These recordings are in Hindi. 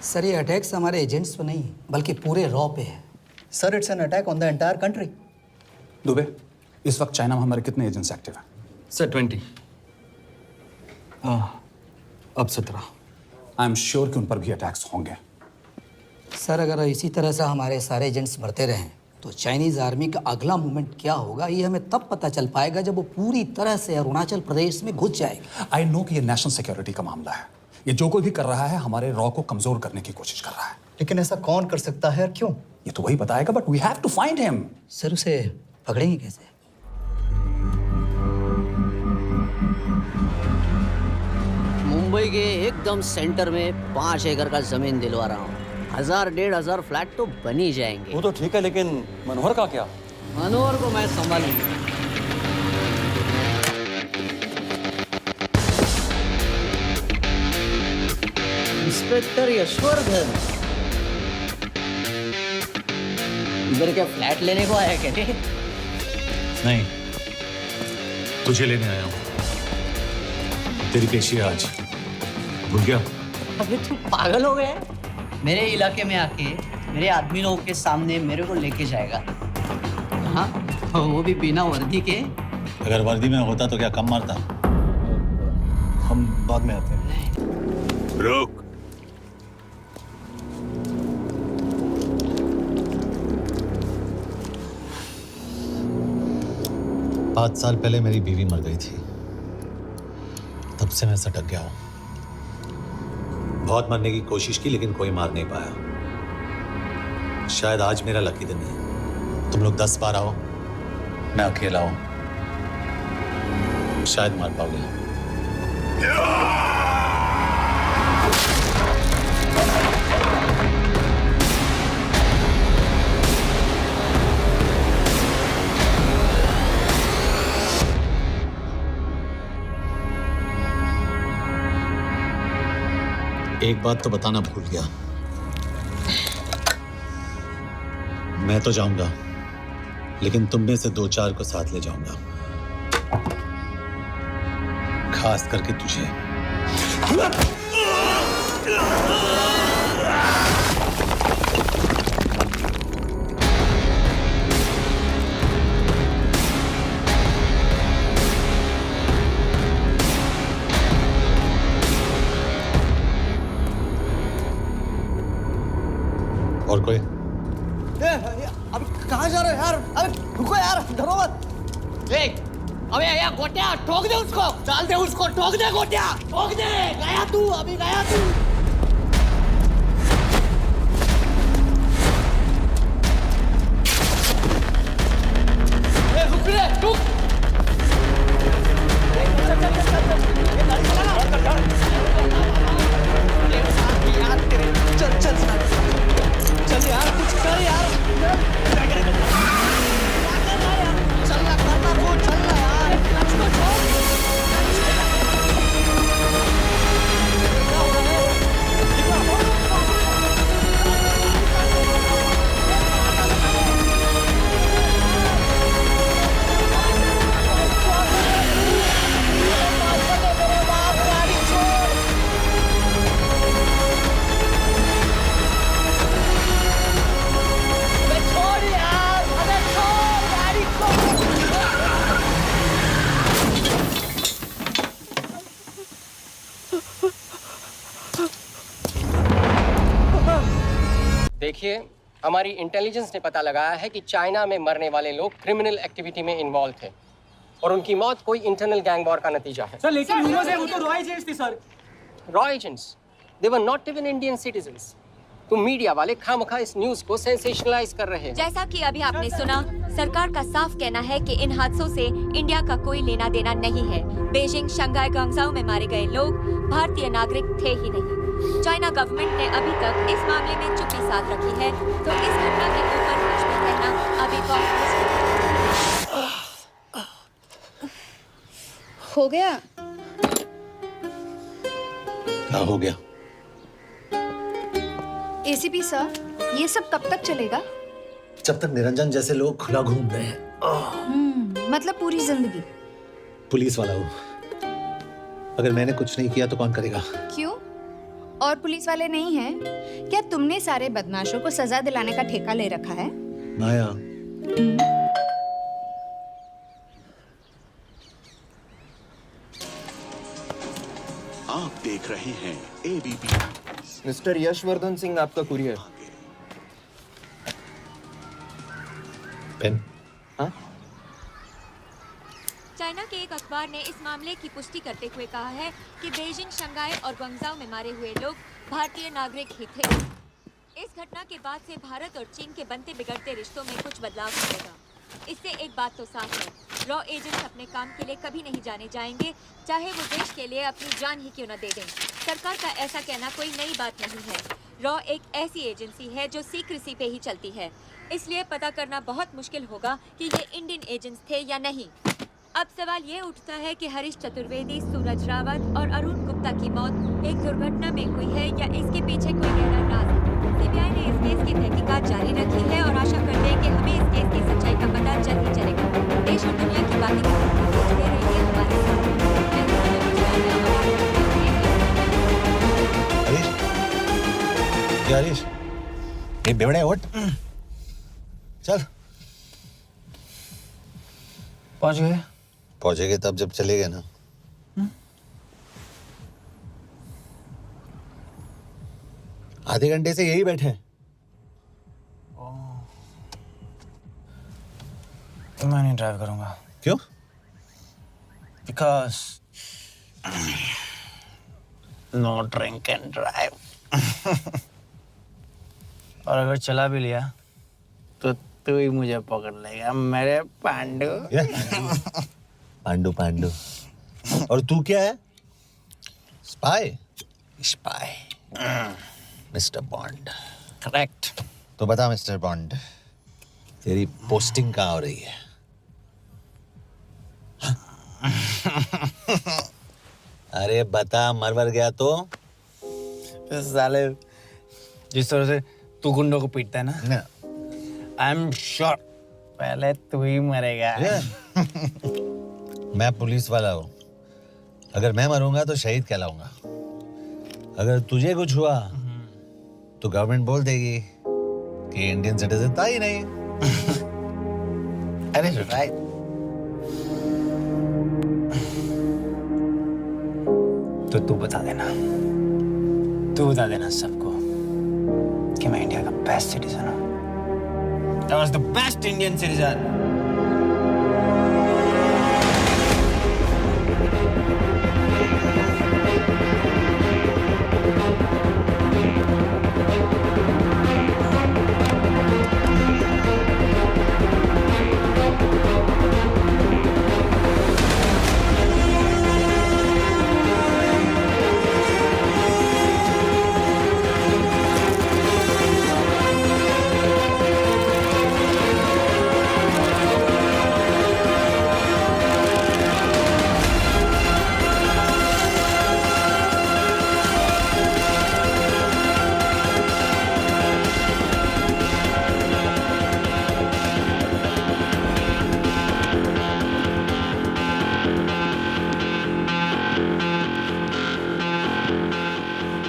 सर ये अटैक्स हमारे एजेंट्स पे नहीं बल्कि पूरे रॉ पे है। Sir it's an attack on the entire country. Dubey, इस वक्त चाइना में हमारे कितने एजेंट्स एक्टिव हैं? सर 20। अब 17। आई एम श्योर कि उन पर भी अटैक्स होंगे। सर अगर इसी तरह से हमारे सारे एजेंट्स बढ़ते रहें तो चाइनीज़ आर्मी का अगला मूवमेंट क्या होगा ये हमें तब पता चल पाएगा जब वो पूरी तरह से अरुणाचल प्रदेश में घुस जाएगी। आई नो कि ये नेशनल सिक्योरिटी का मामला है। ये जो कोई भी कर रहा है हमारे रॉ को कमजोर करने की कोशिश कर रहा है। लेकिन ऐसा कौन कर सकता है और क्यों? ये तो वही बताएगा, but we have to find him. Sir उसे पकड़ेंगे कैसे? मुंबई के एकदम सेंटर में 5 एकड़ का जमीन दिलवा रहा हूँ। 1000-1500 फ्लैट तो बन ही जाएंगे। वो तो ठीक है, लेकिन मनोहर का क्या? मनोहर को मैं संभालूंगा। इंस्पेक्टर यशवर्धन, इधर क्या फ्लैट लेने को आया क्या? नहीं, तुझे लेने आया हूँ। तेरी पेशी है आज, भूल गया? अबे तू पागल हो गया? मेरे इलाके में आके मेरे आदमी लोगों के सामने मेरे को लेके जाएगा? हाँ, वो भी बिना वर्दी के। अगर वर्दी में होता तो क्या कम मारता? हम बाद में आते हैं। रुक। पाँच साल पहले मेरी बीवी मर गई थी, तब से मैं सटक गया हूं। बहुत मरने की कोशिश की लेकिन कोई मार नहीं पाया। शायद आज मेरा लकी दिन है। तुम लोग 10 बार आओ, मैं अकेला हूं, शायद मार पाओगे। एक बात तो बताना भूल गया, मैं तो जाऊंगा लेकिन तुम में से 2-4 को साथ ले जाऊंगा, खास करके तुझे। और कोई? अभी कहाँ जा रहे हो यार? अबे रुको यार, डरो मत। अबे यार गोटिया, ठोक दे उसको, डाल दे उसको, ठोक दे गोटिया, ठोक दे। गया तू, अभी गया तू। रुक रे, रुक। चल चल चल यार, कुछ कर यार। चलना करना वो, चलना यार, उसको छोड़। देखिए, हमारी इंटेलिजेंस ने पता लगाया है कि चाइना में मरने वाले लोग क्रिमिनल एक्टिविटी में इन्वॉल्व थे और उनकी मौत कोई इंटरनल गैंग वॉर का नतीजा है। सर लेकिन ह्यूमर्स है, वो तो रॉ एजेंट्स थे sir. Raw agents, they were not even Indian citizens. तुम मीडिया वाले खामखा इस न्यूज को सेंसेशनलाइज कर रहे हैं। जैसा कि अभी आपने सुना, सरकार का साफ कहना है कि इन हादसों से इंडिया का कोई लेना देना नहीं है। बीजिंग, शंघाई, ग्वांगझाओ में मारे गए लोग भारतीय नागरिक थे ही नहीं। चाइना गवर्नमेंट ने अभी तक इस मामले में चुप्पी साध रखी है, तो इस घटना के ऊपर कुछ भी कहना अभी बहुत मुश्किल है। हो गया? क्या हो गया? एसीपी सर, ये सब कब तक चलेगा? जब तक निरंजन जैसे लोग खुला घूम रहे हैं। मतलब पूरी जिंदगी? पुलिस वाला हूँ, अगर मैंने कुछ नहीं किया तो कौन करेगा? क्यों? और पुलिस वाले नहीं हैं? क्या तुमने सारे बदमाशों को सजा दिलाने का ठेका ले रखा है? माया, आप देख रहे हैं एबीपी। मिस्टर यशवर्धन सिंह आपका कुरियर। पेन। हाँ? चाइना के एक अखबार ने इस मामले की पुष्टि करते हुए कहा है कि बीजिंग, शंघाई और ग्वांगझाओ में मारे हुए लोग भारतीय नागरिक ही थे। इस घटना के बाद से भारत और चीन के बनते बिगड़ते रिश्तों में कुछ बदलाव आएगा। इससे एक बात तो साफ है, रॉ एजेंट्स अपने काम के लिए कभी नहीं जाने जाएंगे, चाहे वो देश के लिए अपनी जान ही क्यों न दे दें। सरकार का ऐसा कहना कोई नई बात नहीं है। रॉ एक ऐसी एजेंसी है जो सीक्रेसी पे ही चलती है, इसलिए पता करना बहुत मुश्किल होगा कि ये इंडियन एजेंट्स थे या नहीं। अब सवाल ये उठता है कि हरीश चतुर्वेदी, सूरज रावत और अरुण गुप्ता की मौत एक दुर्घटना में हुई है या इसके पीछे कोई गहरा राज है। सीबीआई ने इस केस की तहकीकात जारी रखी है और आशा करते हैं कि हमें इस केस की सच्चाई का पता जल्द ही चलेगा। देश और दुनिया की बाकी खबरों को देखते रहिए हमारे साथ। हरीश, क्या हरीश? ये बेवड़े उठ, चल। पहुंच गए? पहुंचेंगे तब जब चलेंगे ना। आधे घंटे से यही बैठे हैं। मैं नहीं ड्राइव करूंगा। क्यों? Because no drink and drive. और अगर चला भी लिया तो तू ही मुझे पकड़ लेगा, मेरे पांडू। पांडू पांडू। और तू क्या है? Spy? Spy. Mister bond. Correct. तो बता मिस्टर बॉन्ड, तेरी पोस्टिंग कहाँ हो रही है? अरे बता, मर गया तो? साले, जिस तरह से तू गुंडों को पीटता है ना, आई एम श्योर पहले तू ही मरेगा। मैं पुलिस वाला हूँ, अगर मैं मरूंगा तो शहीद कहलाऊंगा। अगर तुझे कुछ हुआ तो गवर्नमेंट बोल देगी कि इंडियन सिटीजन था ही नहीं। अरे राइट। तो तू बता देना सबको कि मैं इंडिया का बेस्ट सिटीजन हूँ। I was the best Indian citizen.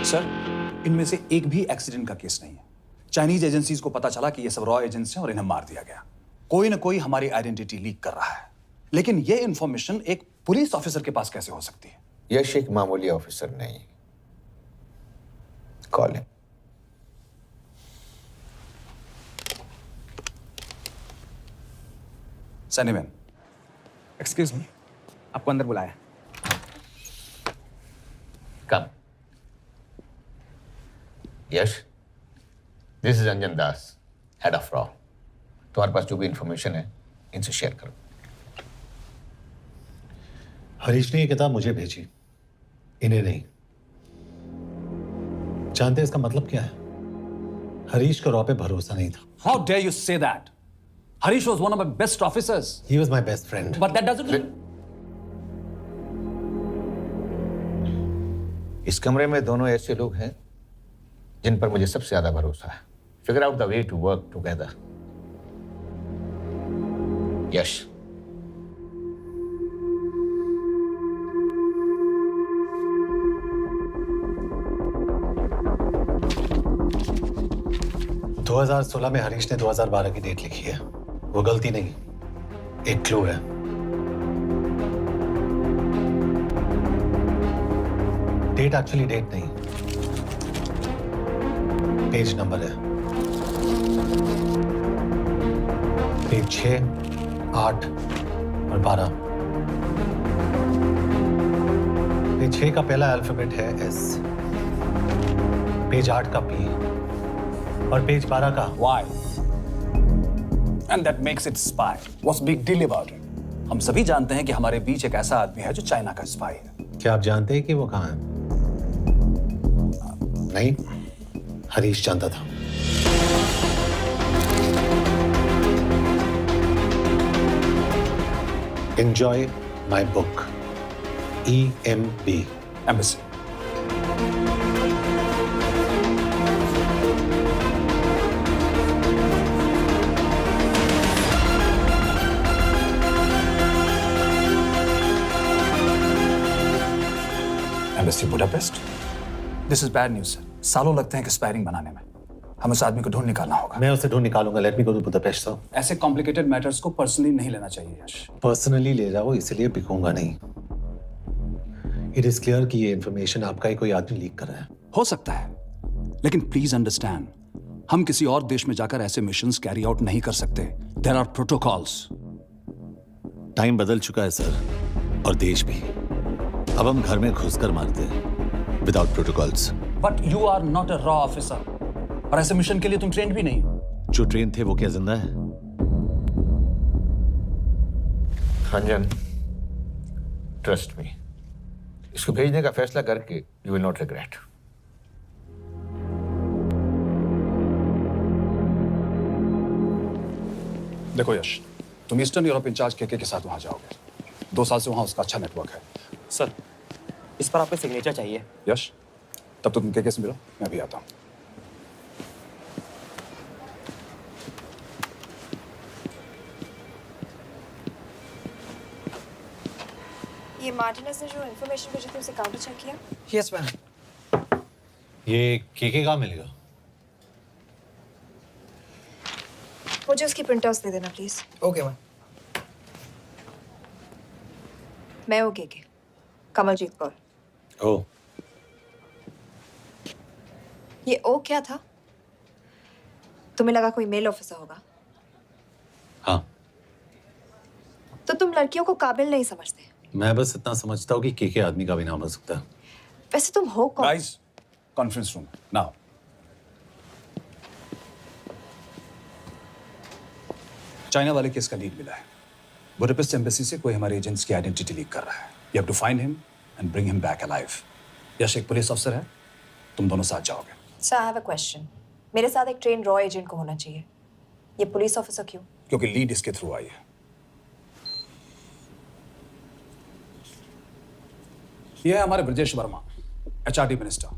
Sir, इनमें से एक भी एक्सीडेंट का केस नहीं है। चाइनीज एजेंसीज को पता चला कि ये सब रॉ एजेंट्स हैं और इन्हें मार दिया गया। कोई ना कोई हमारी आइडेंटिटी लीक कर रहा है, लेकिन ये इंफॉर्मेशन एक पुलिस ऑफिसर के पास कैसे हो सकती है? यश एक मामूली ऑफिसर नहीं। Call him. Sunny man. Excuse me, आपको अंदर बुलाया। Come. Yash, this is Anjan Das, head of रॉ। तुम्हारे पास जो भी इंफॉर्मेशन है इनसे शेयर करो। हरीश ने ये किताब मुझे भेजी, इन्हें नहीं। जानते हैं इसका मतलब क्या है? हरीश को रॉ पे भरोसा नहीं था। How dare you say that? Harish was one of my best officers. He was my best friend. But that doesn't mean... इस कमरे में दोनों ऐसे लोग हैं जिन पर मुझे सबसे ज्यादा भरोसा है। Figure out the way to work together. Yash, 2016 में हरीश ने 2012 की डेट लिखी है। वो गलती नहीं, एक क्लू है। डेट एक्चुअली डेट नहीं, पेज नंबर है। पेज 6, 8 और 12। पेज 6 का पहला अल्फाबेट है S, पेज 8 का P और पेज 12 का Why? And that makes it spy. What's big deal about it? हम सभी जानते हैं कि हमारे बीच एक ऐसा आदमी है जो चाइना का स्पाई है। क्या आप जानते हैं कि वो कहाँ है? नहीं, हरीश जानता था। Enjoy my book. EMB. Embassy. Embassy Budapest. This is bad news, sir. सालों लगते हैं एक्सपायरिंग बनाने में। हमें उस आदमी को ढूंढ निकालना होगा। मैं उसे ढूंढ निकालूंगा। Let me go to Budapest sir. ऐसे कॉम्प्लिकेटेड मैटर्स को पर्सनली नहीं लेना चाहिए यश। पर्सनली ले जाओ, इसलिए बिकूंगा नहीं। इट इज क्लियर कि ये इंफॉर्मेशन आपका ही कोई आदमी लीक कर रहा है। हो सकता है, लेकिन प्लीज अंडरस्टैंड, हम किसी और देश में जाकर ऐसे मिशंस कैरी आउट नहीं कर सकते। There are protocols. टाइम बदल चुका है सर, और देश भी। अब हम घर में घुसकर मारते हैं without protocols. But you are not a रॉ ऑफिसर, और ऐसे मिशन के लिए तुम ट्रेंड भी नहीं हो। जो ट्रेन थे वो क्या जिंदा है? अंजन, ट्रस्ट मी, इसको भेजने का फैसला करके यू विल नॉट रिग्रेट। देखो यश, तुम ईस्टर्न यूरोप इंचार्ज के साथ वहां जाओगे। 2 साल से वहां उसका अच्छा नेटवर्क है। सर, इस पर आपका सिग्नेचर चाहिए। यश, तब तो तुम के से मिलो, मैं भी आता हूं। ये मार्टिनेज ने जो इन्फॉर्मेशन भेजी थी उसे काउंटर चेक किया? Yes ma'am. ये के कहाँ मिलेगा? मुझे उसकी प्रिंटआउट्स दे देना प्लीज। Okay ma'am. मैं वो के कमलजीत कौर। ओ, ये ओ क्या था? तुम्हें लगा कोई मेल ऑफिसर होगा? हाँ। तो तुम लड़कियों को काबिल नहीं समझते? मैं बस इतना समझता हूँ कि के आदमी का भी नाम हो सकता है। वैसे तुम हो कौन? Guys, conference room now. China वाले केस का लीड मिला है। बुडापेस्ट एम्बेसी से कोई हमारे एजेंट्स की आइडेंटिटी लीक कर रहा है। You have to find him and bring him back alive. Yash एक पुलिस अफसर है, तुम दोनों साथ जाओगे। Sir, I have a question. मेरे साथ एक ट्रेन रॉ एजेंट को होना चाहिए। ये पुलिस ऑफिसर क्यों? क्योंकि लीड इसके थ्रू आई है। यह है हमारे ब्रजेश वर्मा, एचआरडी मिनिस्टर।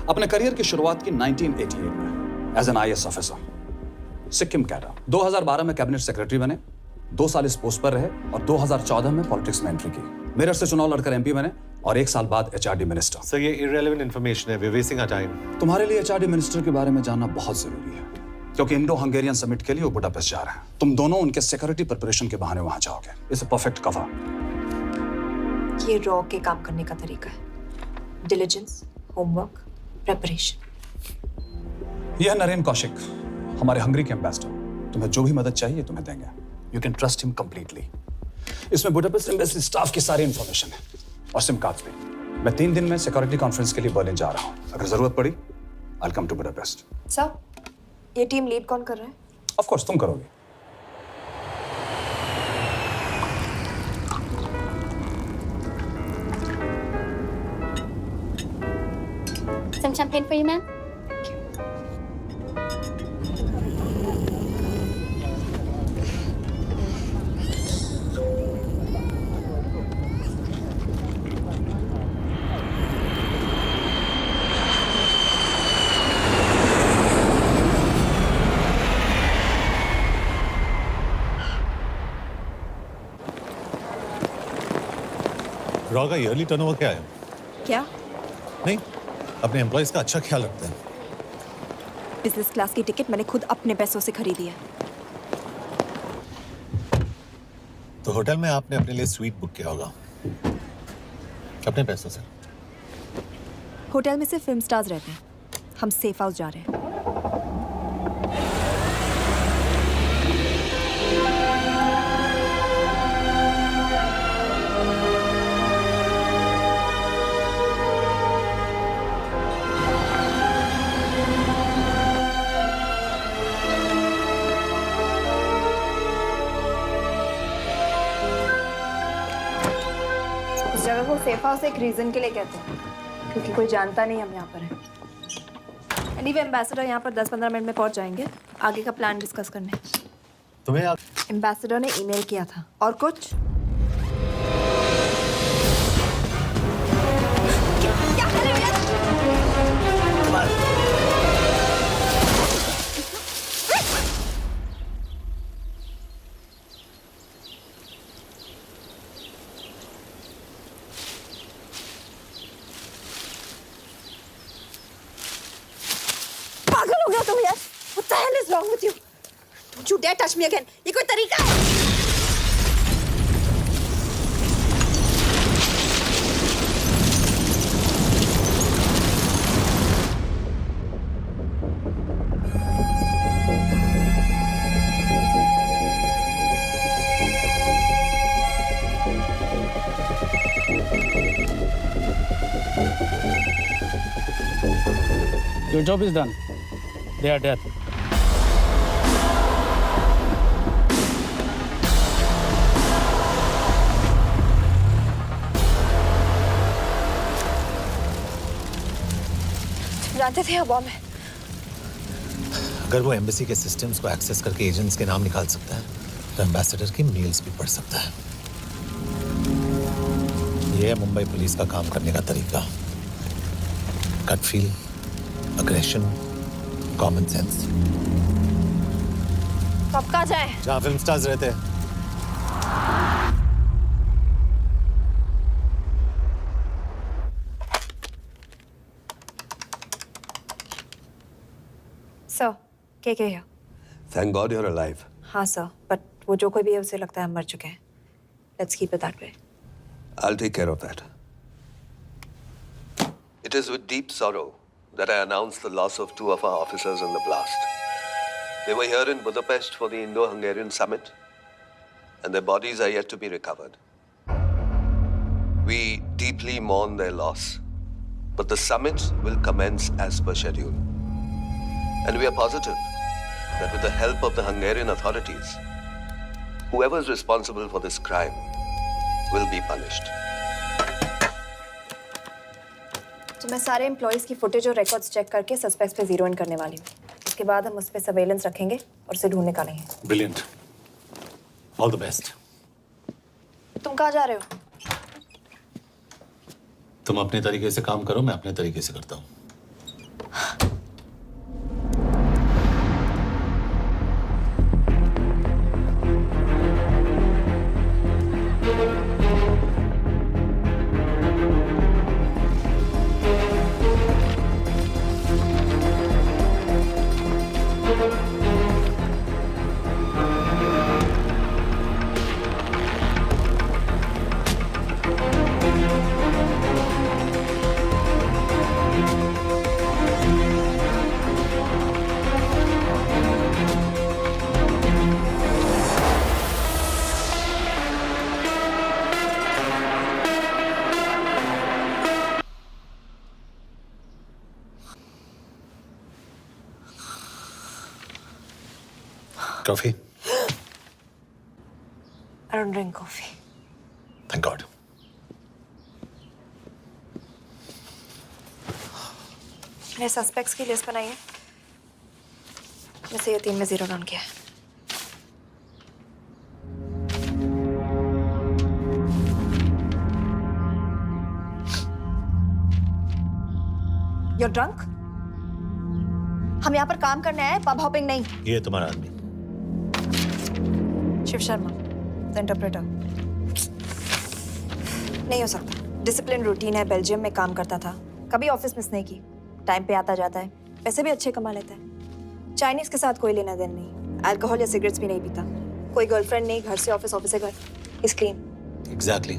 अपने करियर की शुरुआत की 1988 में as an IAS officer, Sikkim cadre. 2012 में कैबिनेट सेक्रेटरी बने, 2 साल इस पोस्ट पर रहे और 2014 में पॉलिटिक्स में एंट्री की। मेरठ से चुनाव लड़कर एमपी बने और 1 साल बाद एचआरडी मिनिस्टर। सर, ये इररिलेवेंट इंफॉर्मेशन है, we are wasting our time. तुम्हारे लिए एचआरडी मिनिस्टर के बारे में जानना बहुत जरूरी है, क्योंकि इंडो हंगेरियन समिट के लिए वो बुडापेस्ट जा रहे हैं। तुम दोनों उनके सिक्योरिटी प्रिपरेशन के बहाने वहां जाओगे। It's a perfect cover. ये रॉ के काम करने का तरीका है। Diligence, homework, preparation. यह नरेन कौशिक, हमारे हंगरी के एम्बेसडर। तुम्हें जो भी मदद चाहिए तुम्हें देंगे। You can trust him completely. इसमें बुडापेस्ट एम्बेसी स्टाफ की सारी इंफॉर्मेशन है और सिम कार्ड्स भी। मैं 3 दिन में सिक्योरिटी कॉन्फ्रेंस के लिए बर्लिन जा रहा हूँ। अगर जरूरत पड़ी, I will come to Budapest. Sir, ये टीम लीड कौन कर रहा है? ऑफ कोर्स तुम करोगे। Some champagne for you, ma'am? Raw का ईयरली टर्नओवर क्या है? क्या? नहीं, अपने एम्प्लॉइज का अच्छा ख्याल रखते हैं। बिजनेस क्लास की टिकट मैंने खुद अपने पैसों से खरीदी है। तो होटल में आपने अपने लिए स्वीट बुक किया होगा अपने पैसों से। होटल में सिर्फ फिल्म स्टार्स रहते हैं, हम सेफ हाउस जा रहे हैं। इस जगह को सेफ हाउस एक रीजन के लिए कहते हैं, क्योंकि कोई जानता नहीं हम यहाँ पर हैं। एनीवे एम्बेसडर यहाँ पर 10-15 मिनट में पहुँच जाएंगे आगे का प्लान डिस्कस करने। तुम्हें एम्बेसडर ने ईमेल किया था। और कुछ? क्या कर रहे हो? पागल हो गया तुम यार? What the hell is wrong with you? Don't you dare touch me again. ये कोई तरीका है? Your job is done. They are dead. जानते थे ये बॉम्ब है। अगर वो एम्बेसी के सिस्टम्स को एक्सेस करके एजेंट्स के नाम निकाल सकता है तो एम्बेसडर की मेल्स भी पढ़ सकता है। ये है मुंबई पुलिस का काम करने का तरीका। Gut feel, aggression, common sense. तो अब कहाँ जाए? जहाँ फिल्म स्टार्स रहते हैं। सर, के here? Thank God you're alive. हाँ सर, बट वो जो कोई भी है उसे लगता है हम मर चुके हैं। Let's keep it that way. I'll take care of that. It is with deep sorrow that I announce the loss of 2 of our officers in the blast. They were here in Budapest for the Indo-Hungarian summit, and their bodies are yet to be recovered. We deeply mourn their loss, but the summit will commence as per schedule. And we are positive that with the help of the Hungarian authorities, whoever is responsible for this crime will be punished. तो मैं सारे एम्प्लॉइज की फुटेज और रिकॉर्ड्स चेक करके सस्पेक्ट्स पे जीरो इन करने वाली हूँ। उसके बाद हम उस पे सर्वेलेंस रखेंगे और उसे ढूंढ निकालेंगे। ब्रिलियंट। All the best. तुम कहाँ जा रहे हो? तुम अपने तरीके से काम करो, मैं अपने तरीके से करता हूँ। Coffee? I don't drink coffee. Thank God. मैंने सस्पेक्ट्स की लिस्ट बनाई है। वैसे ये 3 में जीरो डाउन किया है। You're drunk? हम यहाँ पर काम करने आए, पब हॉपिंग नहीं। ये तुम्हारा आदमी। Shiv Sharma, the interpreter. नहीं हो सकता। डिसिप्लिन रूटीन है, बेल्जियम में काम करता था, कभी ऑफिस मिस नहीं की, टाइम पे आता जाता है, पैसे भी अच्छे कमा लेता है। चाइनीज के साथ कोई लेना देना नहीं, अल्कोहल या सिगरेट्स भी नहीं पीता, कोई गर्लफ्रेंड नहीं, घर से ऑफिस, ऑफिस से घर, इज क्लीन। एग्जैक्टली,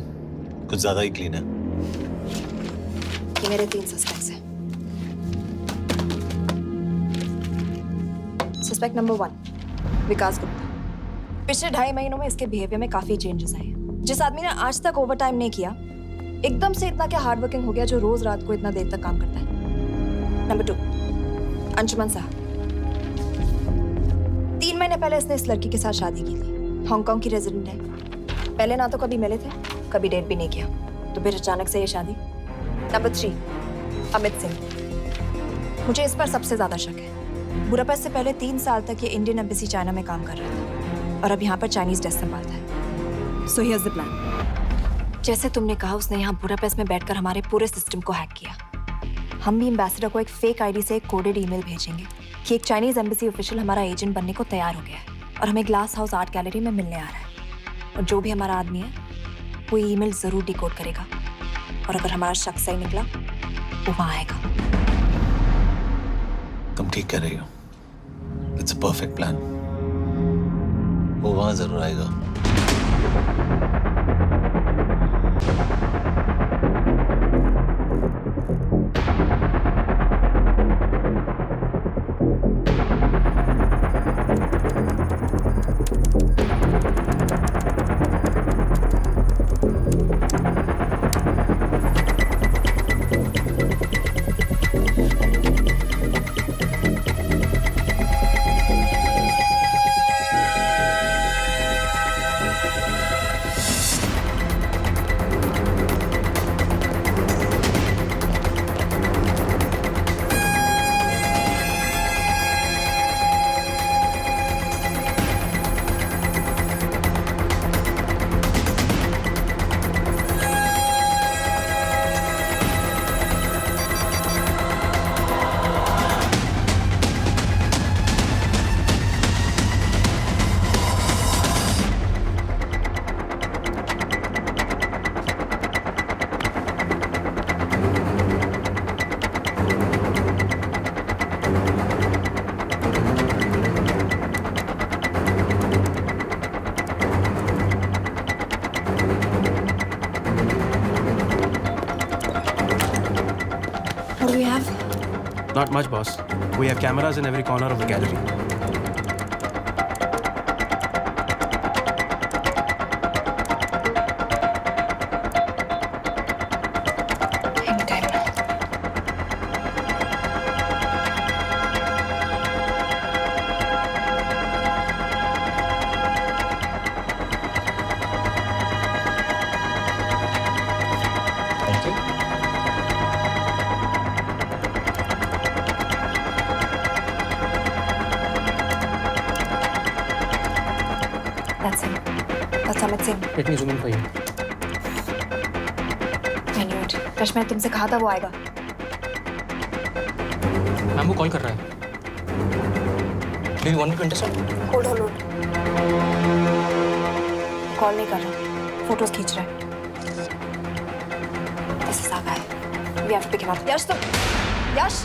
कुछ ज्यादा ही क्लीन है। ये मेरे 3 सस्पेक्ट्स हैं। सस्पेक्ट नंबर 1, विकास गुप्ता। पिछले 2.5 महीनों में इसके बिहेवियर में काफी चेंजेस आए हैं। जिस आदमी ने आज तक ओवर टाइम नहीं किया, एकदम से इतना क्या हार्ड वर्किंग हो गया जो रोज रात को इतना देर तक काम करता है। नंबर 2, अंशुमन साहब। 3 महीने पहले इसने इस लड़की के साथ शादी की थी, हांगकांग की रेजिडेंट है। पहले ना तो कभी मिले थे, कभी डेट भी नहीं किया, तो फिर अचानक से ये शादी। नंबर 3, अमित सिंह। मुझे इस पर सबसे ज्यादा शक है। बुडापेस्ट से पहले 3 साल तक ये इंडियन एम्बेसी चाइना में काम कर रहा था और अब यहाँ पर चाइनीज डेस्क संभालता है। So here's the plan. जैसे तुमने कहा, उसने यहाँ बुडापेस्ट में बैठकर हमारे पूरे सिस्टम को हैक किया। हम भी एम्बेसडर को एक फेक आईडी से एक कोडेड ईमेल भेजेंगे कि एक चाइनीज एम्बेसी ऑफिशियल हमारा एजेंट बनने को तैयार हो गया है और हमें ग्लास हाउस आर्ट गैलरी में मिलने आ रहा है। और जो भी हमारा आदमी है वो ईमेल जरूर डिकोड करेगा और अगर हमारा शक सही निकला वो वहां आएगा। तुम ठीक कह रही हो। It's a perfect plan. वो वहां जरूर आएगा। Not much, boss. We have cameras in every corner of the gallery. Let me zoom in for you. I knew it. Rush, मैंने तुमसे कहा था वो आएगा। मैम वो कॉल कर रहा है। Do you want me to intercept? Hold. Call नहीं कर रहा, फोटोज खींच रहा है। This is our guy. We have to pick him up. यश तुम, यश।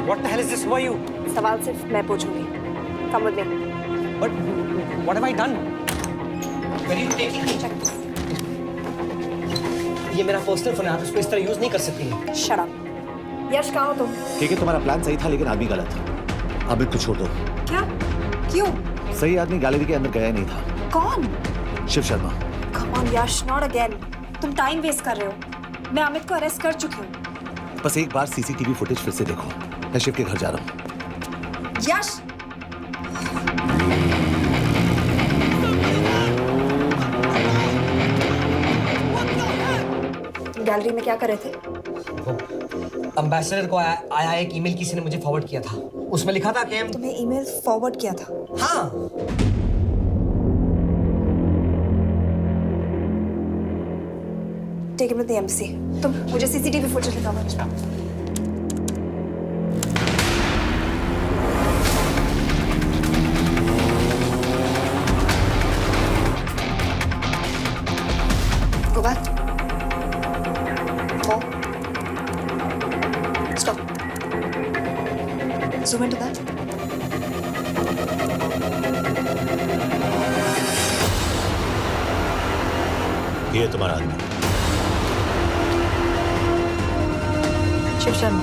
What the hell is this? Who are you? सवाल सिर्फ मैं पूछूंगी। Come with me. But what have I done? Where are you taking me? ये मेरा पर्सनल फोन है, आप इसको इस तरह यूज नहीं कर सकती। Shut up. यश कहाँ हो तुम? ठीक है, तुम्हारा प्लान सही था लेकिन आदमी गलत। अमित को छोड़ दो। क्या? क्यों? सही आदमी गैलरी के अंदर गया नहीं था। कौन? Shiv Sharma. Come on Yash, not again. तुम टाइम वेस्ट कर रहे हो। मैं अमित को अरेस्ट कर चुकी हूँ। बस एक बार सीसीटीवी फुटेज फिर से देखो। मैं शिव के घर जा रहा हूँ। यश! गैलरी में क्या कर रहे थे? एम्बेसडर को आया एक ईमेल किसी ने मुझे फॉरवर्ड किया था। उसमें लिखा था कि तुम्हें ईमेल फॉरवर्ड किया था? हाँ। Take him to the embassy. तुम मुझे सीसीटीवी फुटेज दिखाओ। Go back. More. Stop. Zoom into that. ये तुम्हारा आदमी शिव शर्मा।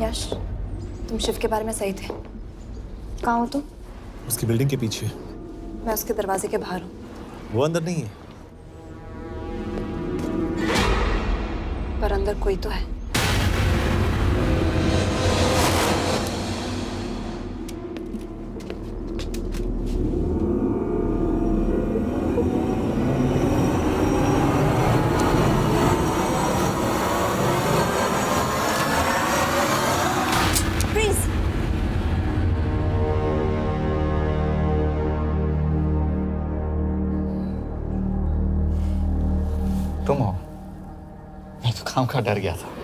यश, तुम शिव के बारे में सही थे। कहाँ हो तुम? उसकी बिल्डिंग के पीछे। मैं उसके दरवाजे के बाहर हूँ। वो अंदर नहीं है। पर अंदर कोई तो है। तुम हो? मैं तो काम का डर गया था।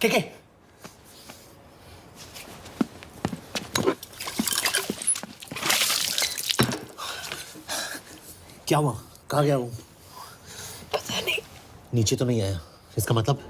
के क्या हुआ? कहाँ गया वो? पता नहीं। नीचे तो नहीं आया, इसका मतलब?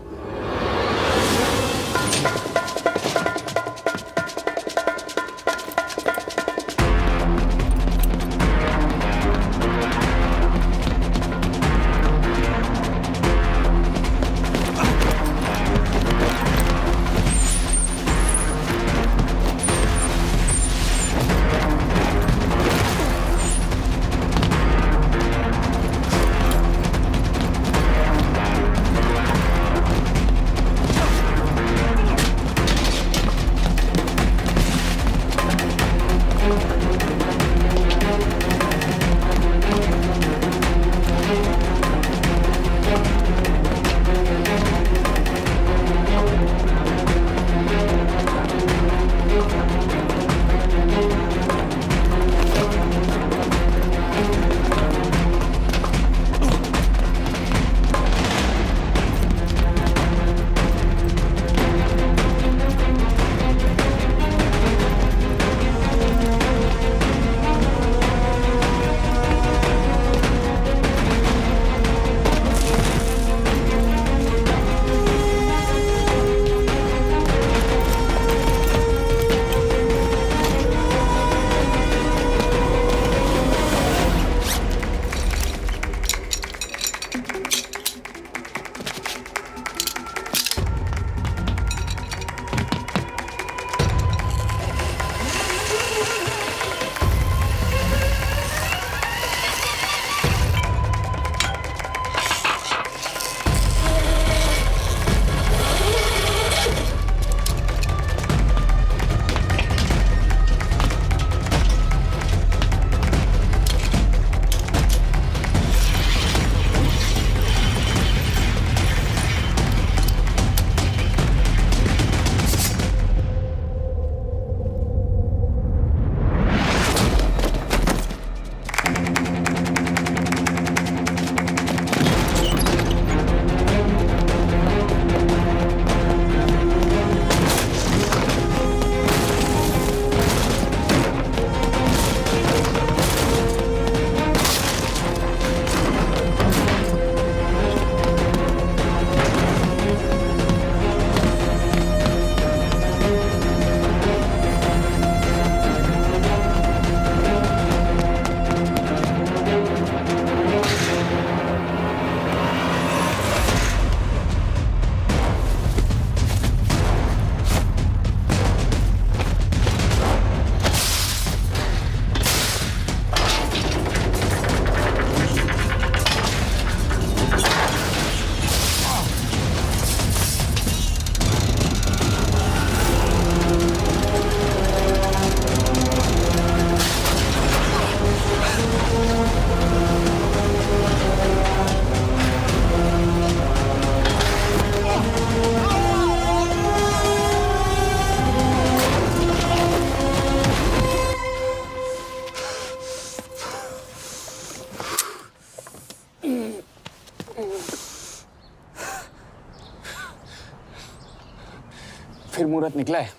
फिर मुहूर्त निकला है।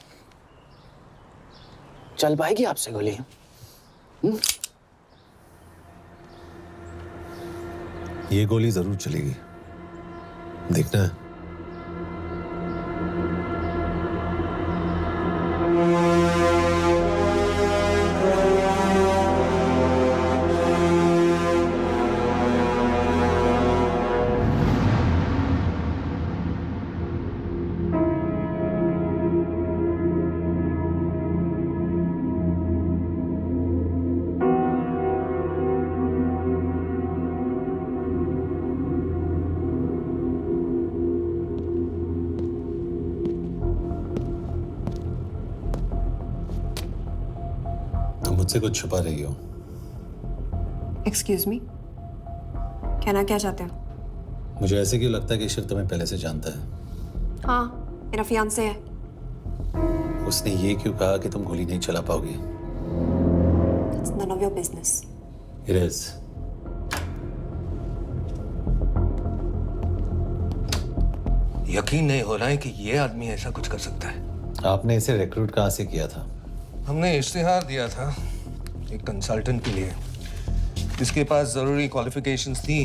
चल पाएगी आपसे गोली? ये गोली जरूर चलेगी। देखना है। मुझसे कुछ छुपा रही हो। एक्सक्यूज मी, कहना क्या चाहते हो? मुझे ऐसे क्यों लगता है कि शिव तुम्हें पहले से जानता है? हाँ, मेरा फियांसे है। उसने ये क्यों कहा कि तुम गोली नहीं चला पाओगी? It's none of your business. It is. यकीन नहीं हो रहा है कि ये आदमी ऐसा कुछ कर सकता है। आपने इसे रिक्रूट कहाँ से किया था? हमने इश्तिहार दिया था एक कंसल्टेंट के लिए, जिसके पास जरूरी क्वालिफिकेशंस थी।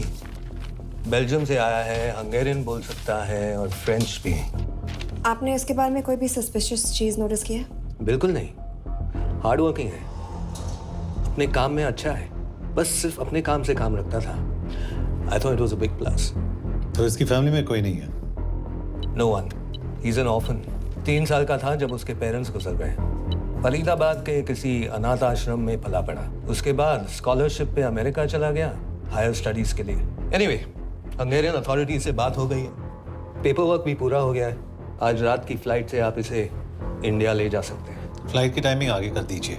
बेल्जियम से आया है, हंगेरियन बोल सकता है और फ्रेंच भी। आपने इसके बारे में कोई भी सस्पिशियस चीज नोटिस की है? बिल्कुल नहीं, हार्ड वर्किंग है, अपने काम में अच्छा है, बस सिर्फ अपने काम से काम रखता था। I thought it was a big plus. तो इसकी फैमिली में कोई नहीं है? No one, he is an orphan. 3 साल का था जब उसके पेरेंट्स गुजर गए। फरीदाबाद के किसी अनाथ आश्रम में पला पड़ा। उसके बाद स्कॉलरशिप पे अमेरिका चला गया हायर स्टडीज के लिए। एनीवे, हंगेरियन अथॉरिटी से बात हो गई है, पेपर वर्क भी पूरा हो गया है। आज रात की फ्लाइट से आप इसे इंडिया ले जा सकते हैं। फ्लाइट की टाइमिंग आगे कर दीजिए,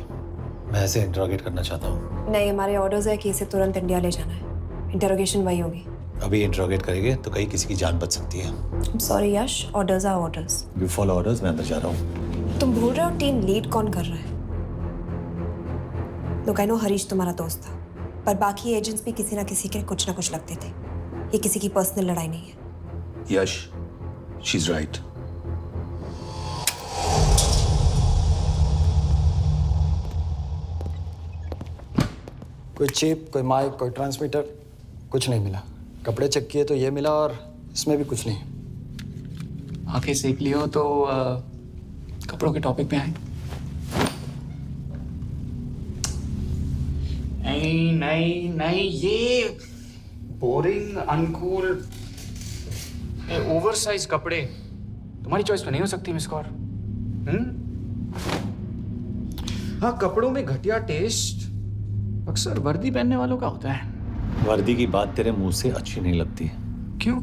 मैं इसे इंटरोगेट करना चाहता हूँ। नहीं, हमारे ऑर्डर्स है कि इसे तुरंत इंडिया ले जाना है। इंटरोगेशन वही होगी। अभी इंटरोगेट करेंगे तो कहीं किसी की जान बच सकती है। Sorry Yash, orders are orders. You follow orders, मैं अंदर जा रहा हूँ। तुम भूल रहे हो टीम लीड कौन कर रहा है? लोग आई नो हरीश तुम्हारा दोस्त था, पर बाकी एजेंट्स भी किसी ना किसी के कुछ ना कुछ लगते थे। ये किसी की पर्सनल लड़ाई नहीं है। यश, शी इज राइट। कोई चिप, कोई माइक, कोई ट्रांसमीटर, कुछ नहीं मिला। कपड़े चेक किए तो ये मिला और इसमें भी कुछ नहीं। आंखें सेक लियो तो कपड़ों के टॉपिक पे आए। नहीं नहीं नहीं, ये बोरिंग, अनकूल, ओवरसाइज कपड़े तुम्हारी चॉइस तो नहीं हो सकती मिस कौर। हाँ, कपड़ों में घटिया टेस्ट अक्सर वर्दी पहनने वालों का होता है। वर्दी की बात तेरे मुंह से अच्छी नहीं लगती। क्यों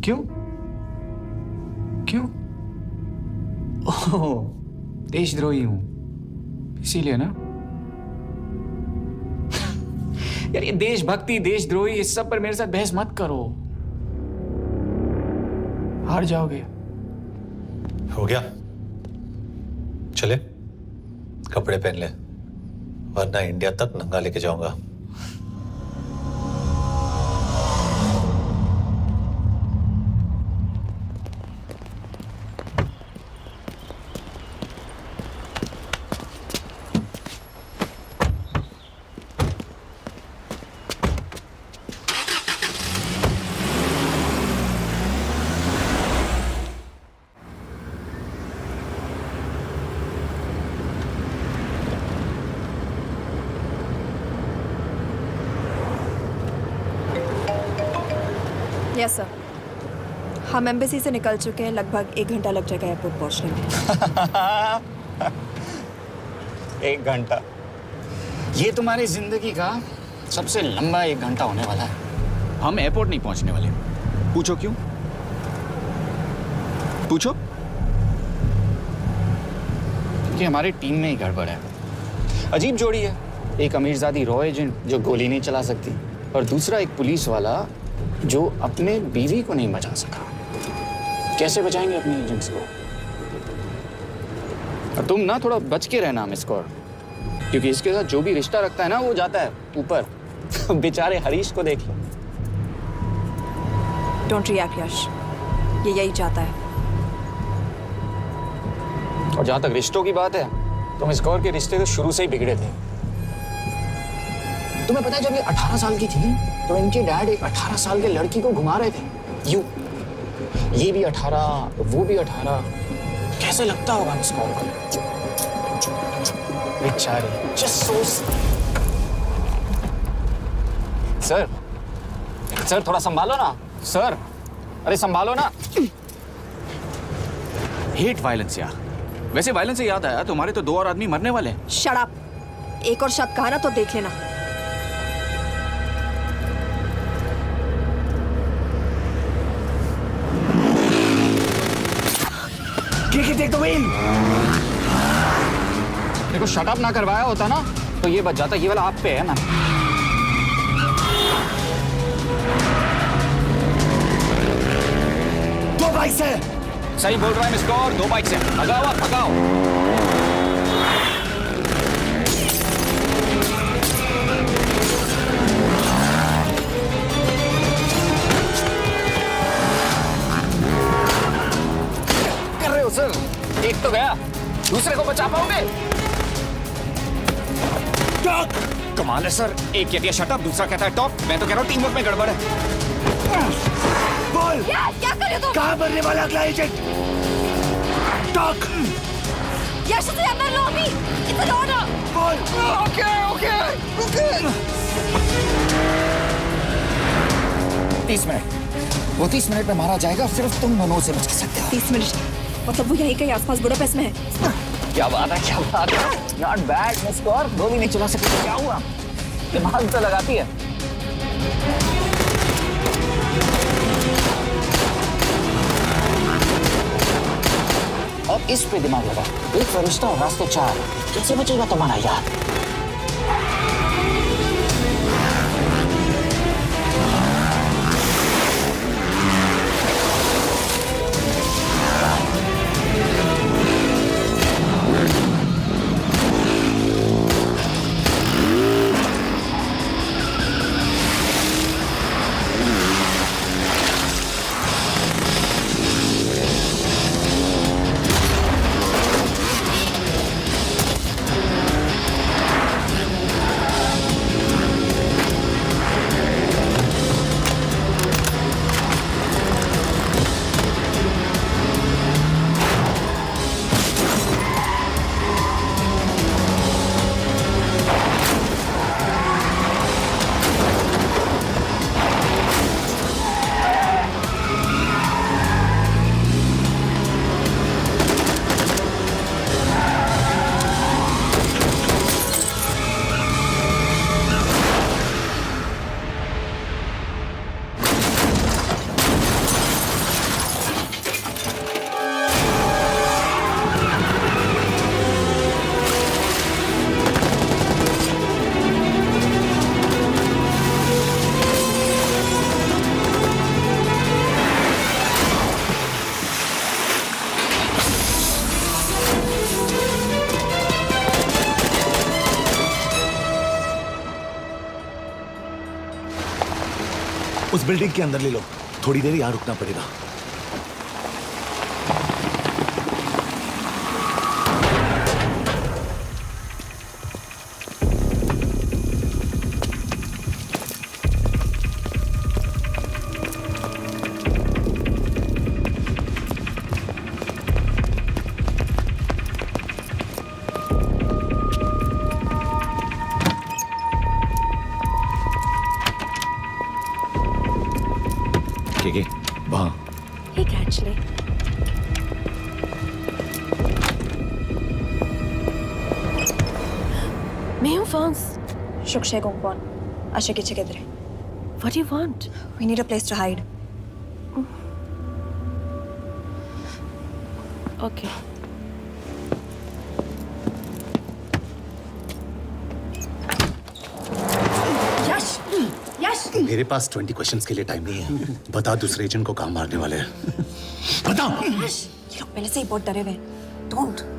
क्यों क्यों? ओह, देशद्रोही हूं इसीलिए ना। यार ये देशभक्ति, देशद्रोही, इस सब पर मेरे साथ बहस मत करो, हार जाओगे। हो गया, चले कपड़े पहन ले, वरना इंडिया तक नंगा लेके जाऊंगा। यस सर, हम एम्बेसी से निकल चुके हैं। लगभग 1 घंटा लग जाएगा एयरपोर्ट पहुंचने में। 1 घंटा? ये तुम्हारी जिंदगी का सबसे लंबा 1 घंटा होने वाला है। हम एयरपोर्ट नहीं पहुंचने वाले। पूछो क्यों? पूछो। क्योंकि हमारी टीम में ही गड़बड़ है। अजीब जोड़ी है, एक अमीरजादी रॉ एजेंट जो गोली नहीं चला सकती, और दूसरा एक पुलिस वाला जो अपने बीवी को नहीं बचा सका। कैसे बचाएंगे अपने एजेंट्स को? और तुम ना थोड़ा बच के रहना मिस कौर, क्योंकि इसके साथ जो भी रिश्ता रखता है ना वो जाता है ऊपर। बेचारे हरीश को देख लो। डोंट रिएक्ट यश, ये यही चाहता है। और जहां तक रिश्तों की बात है, तो मिस कौर के रिश्ते तो शुरू से ही बिगड़े थे। तुम्हें पता है जब ये 18 साल की थी तो इनके डैड एक 18 साल के लड़की को घुमा रहे थे। ये भी 18, वो भी 18। कैसे लगता होगा मिस कॉल को? बेचारे, जस्ट सो। सर थोड़ा संभालो ना सर। अरे संभालो ना। हेट वायलेंस यार। वैसे वायलेंस से याद आया, तुम्हारे तो 2 और आदमी मरने वाले हैं। Shut up. एक और शब्द कहा ना तो देख लेना। Take the wheel. देखो शट अप ना करवाया होता ना तो ये बच जाता। ये वाला आप पे है ना। दो बाइक से। सही बोल रहा है मिस कौर, 2 बाइक से। भगाओ आप, भगाओ। कर रहे हो सर? एक तो गया, दूसरे को बचा पाओगे? कमाल है सर। एक कहती है शटअप, दूसरा कहता है टॉप। मैं तो कह रहा हूँ टीम वर्क में गड़बड़ है। बोल क्या कर रहे हो तुम? कहाँ मरने वाला अगला एजेंट? टॉक। यश से अंदर लो अभी। It's an order. बोल। ओके। 30 मिनट। वो 30 मिनट में मारा जाएगा। सिर्फ तुम दोनों से बच सकते हो। 30 मिनट मतलब वो यही कहीं आसपास बुडापेस्ट में है। क्या बात है, क्या बात है। Not bad miss Kaur. गोली नहीं चला सकती तो क्या हुआ? दिमाग तो लगाती है। और इस पे दिमाग लगा। एक फरिश्ता और रास्ते 4। कैसे बचेगा तुम्हारा यार? उस बिल्डिंग के अंदर ले लो। थोड़ी देर यहाँ रुकना पड़ेगा। वहाँ Hey, actually. मैं हूँ Shukshay Gongpon. Asha kiche kidre. What do you want? We need a place to hide. Okay. यश मेरे पास 20 क्वेश्चंस के लिए टाइम नहीं है। बता दूसरे एजेंट को कहाँ मारने वाले हैं। बता। यश ये लोग पहले से ही बहुत डरे हुए हैं। Don't.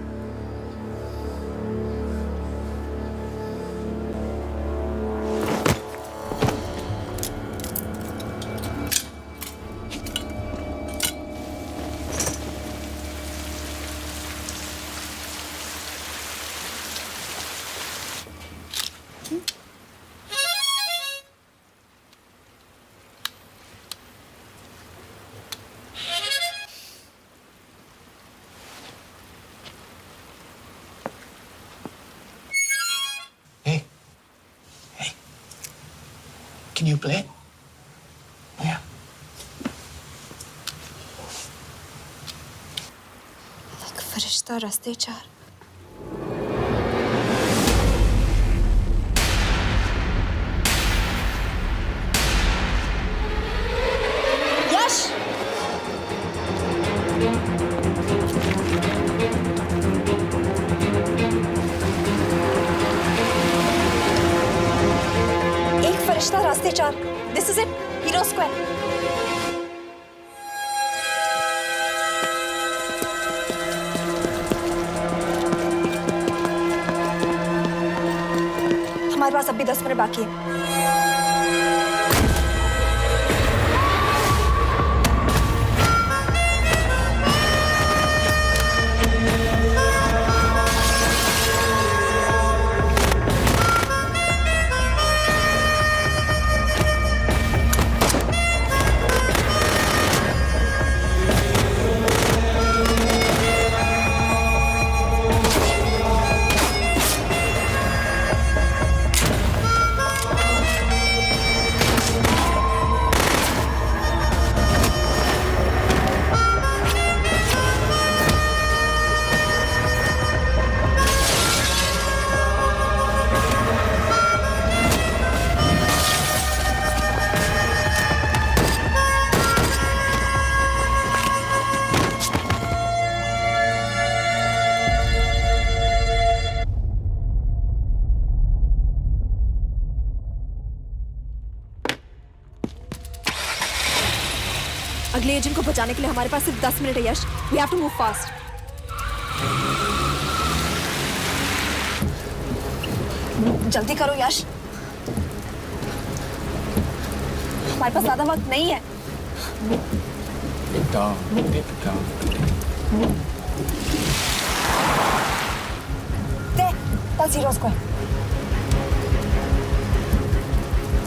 Can you play? Yeah. एक फरिश्ता रास्ते चार। यश! एक फरिश्ता रास्ते चार। This is it. Hero Square. हमारे पास अब भी 10 मिनट बाकी है। अगले एजेंट को बचाने के लिए हमारे पास सिर्फ 10 मिनट है यश। We have to move fast. जल्दी करो यश। हमारे पास ज्यादा वक्त नहीं है। That's Hero Square.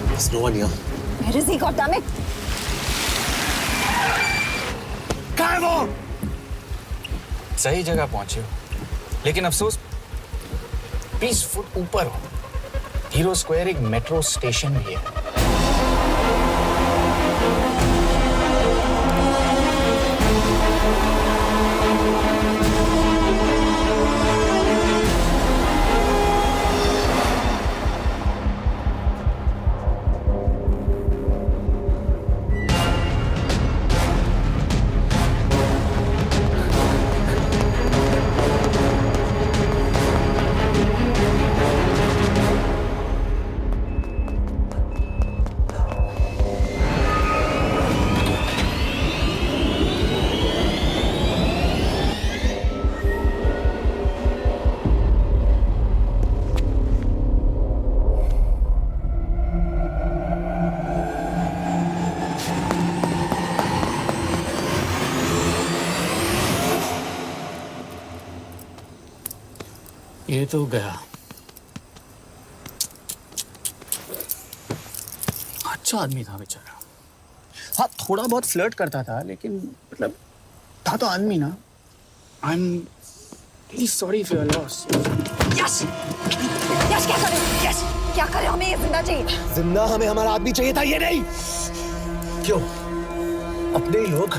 There's no one here. Where is he? God damn it! कहाँ है वो? सही जगह पहुंचे हो, लेकिन अफसोस 20 फुट ऊपर हो। हीरो स्क्वायर एक मेट्रो स्टेशन भी है। ये तो गया। अच्छा आदमी था बेचारा। हाँ, थोड़ा बहुत फ्लर्ट करता था, लेकिन मतलब था तो आदमी ना। I'm really sorry for your loss. यश! यश क्या करे? यश क्या करे? हमें ये जिंदा चाहिए। जिंदा हमें हमारा आदमी चाहिए था, ये नहीं। क्यों? अपने ही लोग,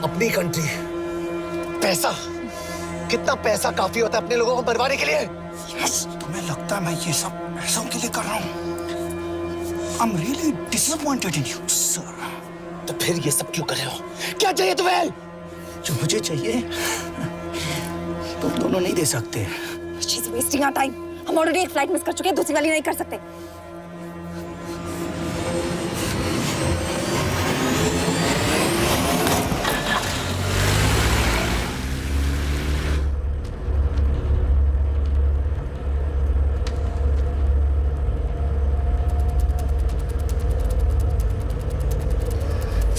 अपनी कंट्री, पैसा। कितना पैसा काफी होता है अपने लोगों को मरवाने के लिए? यस, तुम्हें लगता है मैं ये सब पैसों के लिए कर रहा हूँ? I'm really disappointed in you, sir. तो फिर ये सब क्यों कर रहे हो? क्या चाहिए तुम्हें? जो मुझे चाहिए तुम दोनों नहीं दे सकते। She's wasting our time. हम ऑलरेडी एक फ्लाइट मिस कर चुके हैं, दूसरी वाली नहीं कर सकते।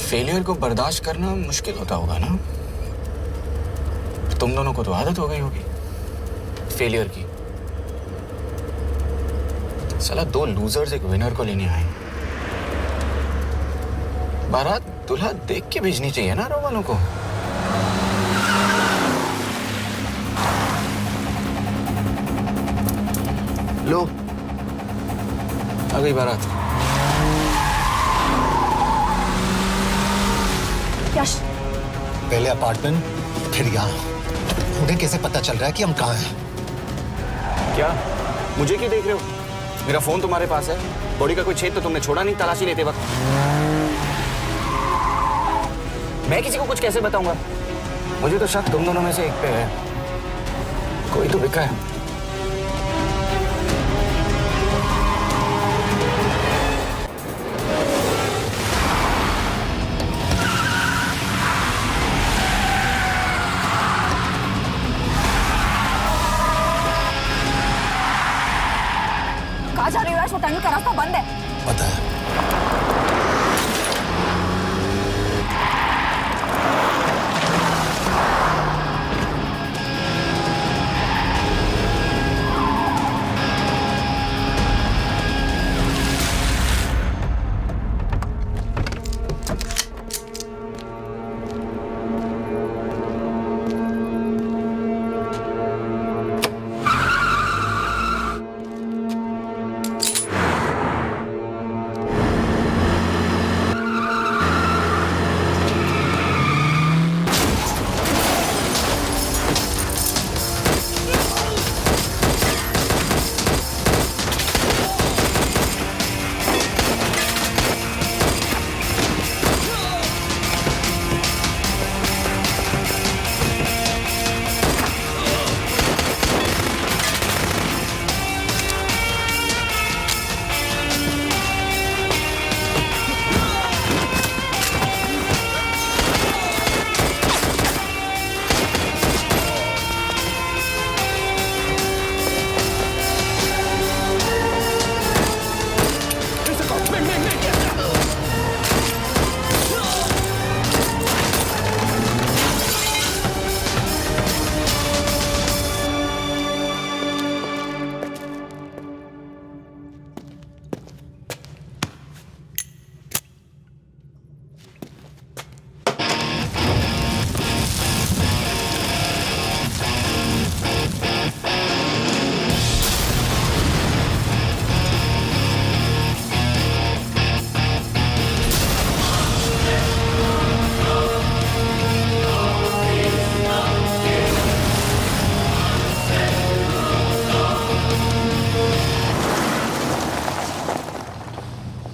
फेलियर को बर्दाश्त करना मुश्किल होता होगा ना? तुम दोनों को तो आदत हो गई होगी फेलियर की। साला 2 लूजर्स एक विनर को लेने आए। बारात दूल्हा देख के भेजनी चाहिए ना रो वालों को। लो, आ गई बारात। यश, पहले अपार्टमेंट, फिर यहाँ। उन्हें कैसे पता चल रहा है कि हम कहाँ हैं? क्या मुझे क्यों देख रहे हो? मेरा फोन तुम्हारे पास है। बॉडी का कोई छेद तो तुमने छोड़ा नहीं तलाशी लेते वक्त। मैं किसी को कुछ कैसे बताऊंगा? मुझे तो शक तुम दोनों में से एक पे है। कोई तो बिका है। कहाँ जा रही हो यश? वो टनल का रास्ता बंद है। पता है।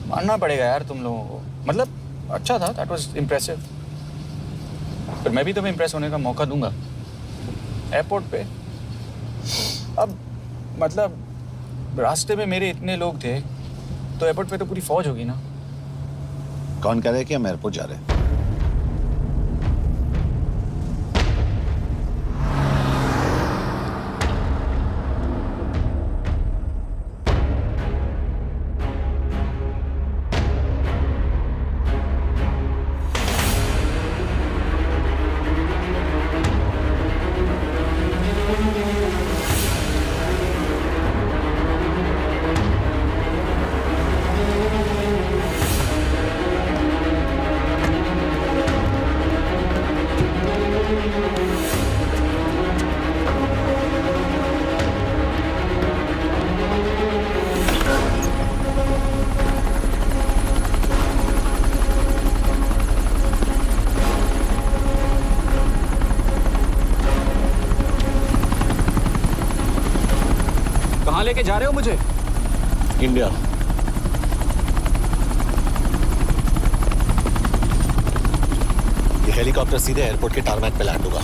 मानना पड़ेगा यार तुम लोगों को। मतलब अच्छा था, दैट वाज इम्प्रेसिव। पर मैं भी तुम्हें इम्प्रेस होने का मौका दूंगा एयरपोर्ट पे। अब मतलब रास्ते में मेरे इतने लोग थे तो एयरपोर्ट पे तो पूरी फौज होगी ना। कौन कह रहा है कि हम एयरपोर्ट जा रहे हैं? कहाँ लेके जा रहे हो मुझे? इंडिया। ये हेलीकॉप्टर सीधे एयरपोर्ट के टारमैक पे लैंड होगा।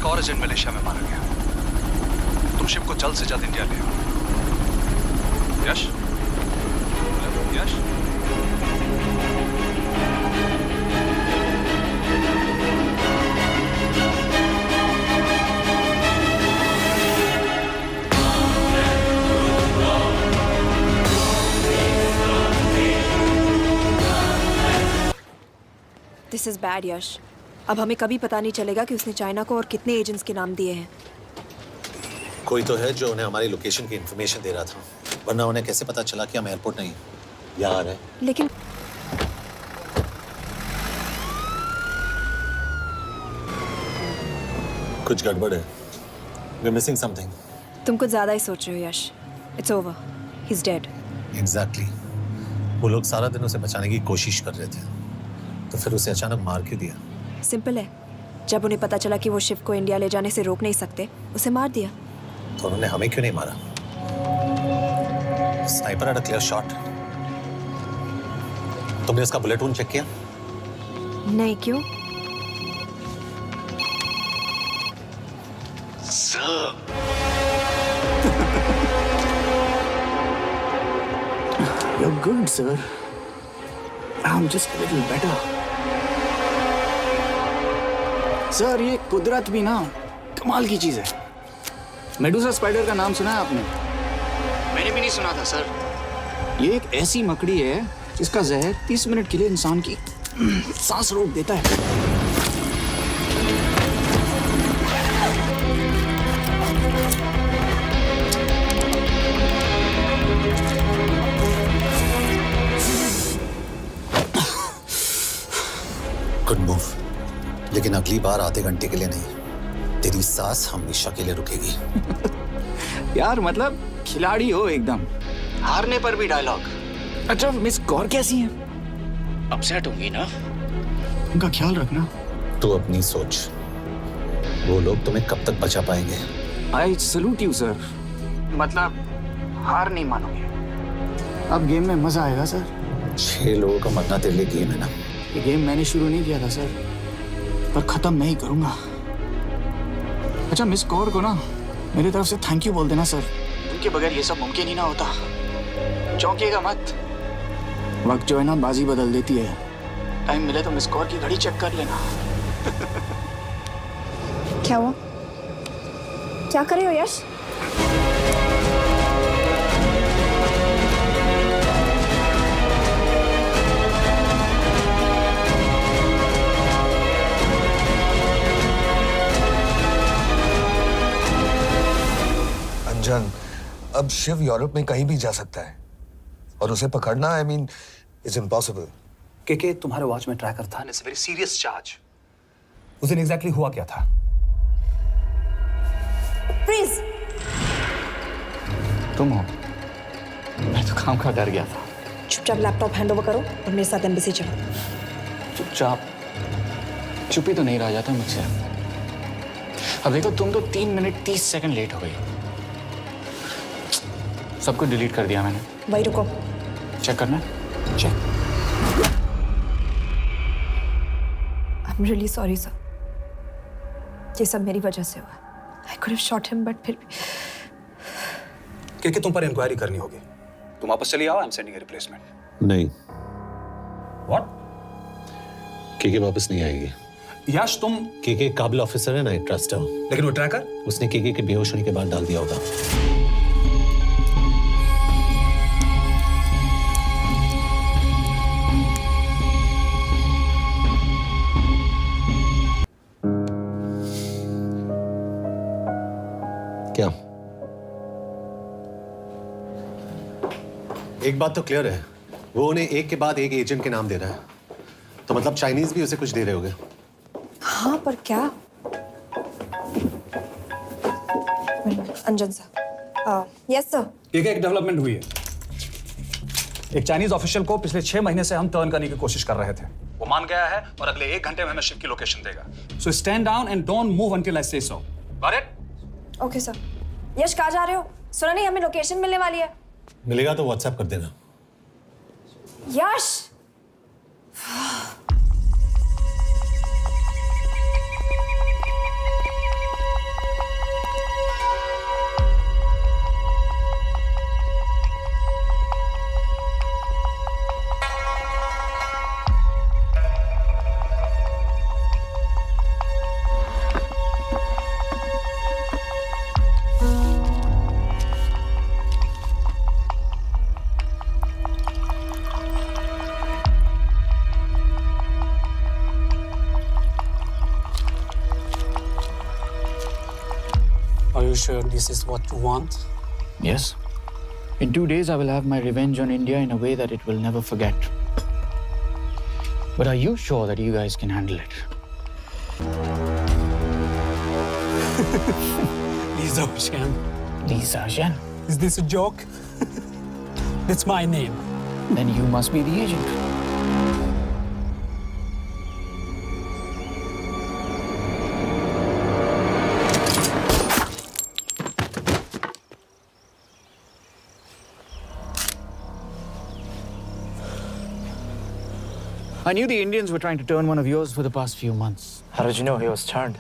और एजेंट मलेशिया में मारा गया। तुम शिप को जल्द से जल्द इंडिया ले आओ। यश? यश? दिस इज बैड यश। अब हमें कभी पता नहीं चलेगा कि उसने चाइना को और कितने एजेंट्स के नाम दिए हैं। कोई तो है जो उन्हें हमारी लोकेशन की इंफॉर्मेशन दे रहा था, वरना उन्हें कैसे पता चला कि हम एयरपोर्ट नहीं यहाँ आ रहे हैं। लेकिन कुछ गड़बड़ है। We're missing something. तुम कुछ ज्यादा ही सोच रहे हो Yash. It's over, he is dead. Exactly. वो लोग सारा दिन उसे बचाने की कोशिश कर रहे थे, तो फिर उसे अचानक मार क्यों दिया? सिंपल है, जब उन्हें पता चला कि वो शिव को इंडिया ले जाने से रोक नहीं सकते, उसे मार दिया। तो उन्होंने हमें क्यों नहीं मारा? Sniper had a clear shot. तुमने उसका बुलेट वूंड चेक किया? नहीं, क्यों? You're good, sir. I'm just a little better. Sir ये कुदरत भी ना कमाल की चीज है। मेडुसा स्पाइडर का नाम सुना है आपने? मैंने भी नहीं सुना था सर। ये एक ऐसी मकड़ी है जिसका जहर 30 मिनट के लिए इंसान की सांस रोक देता है। गुड मूव, लेकिन अगली बार आधे घंटे के लिए नहीं, तेरी सांस हमेशा के लिए रुकेगी। यार मतलब खिलाड़ी हो एकदम, हारने पर भी डायलॉग। अच्छा मिस कौर कैसी हैं? अपसेट होंगी ना? उनका ख्याल रखना। तू अपनी सोच, वो लोग तुम्हें कब तक बचा पाएंगे? I salute you sir. मतलब हार नहीं मानोगे। अब गेम में मजा आएगा सर। 6 लोगों का मरना तेरे लिए गेम है ना? ये गेम मैंने शुरू नहीं किया था सर, पर खत्म मैं ही करूंगा। अच्छा मिस कौर को ना मेरी तरफ से थैंक यू बोल देना सर। उनके बगैर ये सब मुमकिन ही ना होता। चौंकिएगा मत, वक्त जो है ना बाजी बदल देती है। टाइम मिले तो मिस कौर की घड़ी चेक कर लेना। क्या हुआ? क्या कर रहे हो यश? अंजन, अब शिव यूरोप में कहीं भी जा सकता है और उसे पकड़ना आई मीन इज इम्पॉसिबल। के तुम्हारे वॉच में ट्रैकर था, it's a very serious charge. उस दिन एग्जैक्टली हुआ क्या था? प्लीज। तुम हो? मैं तो काम का डर गया था। चुपचाप लैपटॉप हैंड ओवर करो और मेरे साथ एम्बेसी चलो। चुपचाप? चुप ही तो नहीं रहा जाता मुझसे। अब देखो तुम तो 3 मिनट 30 सेकंड लेट हो गई। सब कुछ डिलीट कर दिया मैंने। वही रुको, चेक करना। Check. I'm really sorry sir। ये सब मेरी वजह से हुआ। I could have shot him but फिर भी। कि तुम पर इंक्वायरी करनी होगी। तुम वापस चली आओ, I am sending a replacement. नहीं। व्हाट? केके वापस नहीं आएगी। यश तुम केके काबिल ऑफिसर है ना, आई ट्रस्ट हूं। लेकिन वो ट्रैकर? उसने केके के बेहोश होने के बाद डाल दिया होगा। क्या? एक बात तो क्लियर है, वो उन्हें एक के बाद एक एजेंट के नाम दे रहा है, तो मतलब चाइनीज भी उसे कुछ दे रहे होंगे। हाँ पर क्या? अंजन सर। Yes sir. एक डेवलपमेंट हुई है। एक चाइनीज ऑफिशियल को पिछले 6 महीने से हम टर्न करने की कोशिश कर रहे थे। वो मान गया है और अगले 1 घंटे में हमें शिप की लोकेशन देगा। So stand down and don't move until I say so. Got it? Okay sir. Yash कहाँ जा रहे हो? सुना नहीं हमें लोकेशन मिलने वाली है। मिलेगा तो व्हाट्सएप कर देना। यश। sure this is what you want? Yes. In 2 days, I will have my revenge on India in a way that it will never forget. But are you sure that you guys can handle it? Lisa Shen. Lisa Shen? Is this a joke? That's my name. Then you must be the agent. I knew the Indians were trying to turn one of yours for the past few months. How did you know he was turned?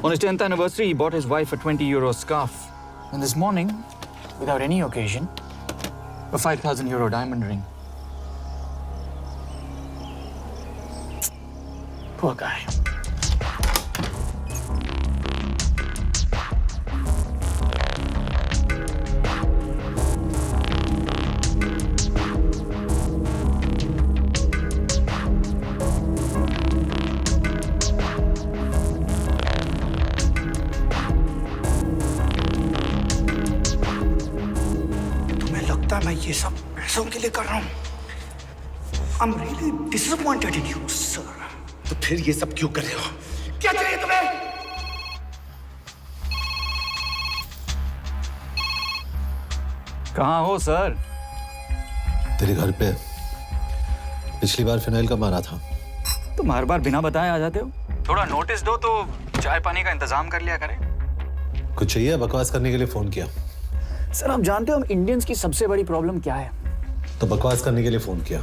On his 10th anniversary, he bought his wife a 20-euro scarf. And this morning, without any occasion, a 5,000-euro diamond ring. Poor guy. मैं ये सब पैसों के लिए कर रहा हूँ। I'm really disappointed in you, sir. तो फिर ये सब क्यों कर रहे हो? क्या चाहिए तुम्हें? कहाँ हो सर? तेरे घर पे पिछली बार फिनाइल का मारा था। तुम हर बार बिना बताए आ जाते हो। थोड़ा नोटिस दो तो चाय पानी का इंतजाम कर लिया करें। कुछ चाहिए? बकवास करने के लिए फोन किया। सर आप जानते हो हम इंडियंस की सबसे बड़ी प्रॉब्लम क्या है? तो बकवास करने के लिए फोन किया।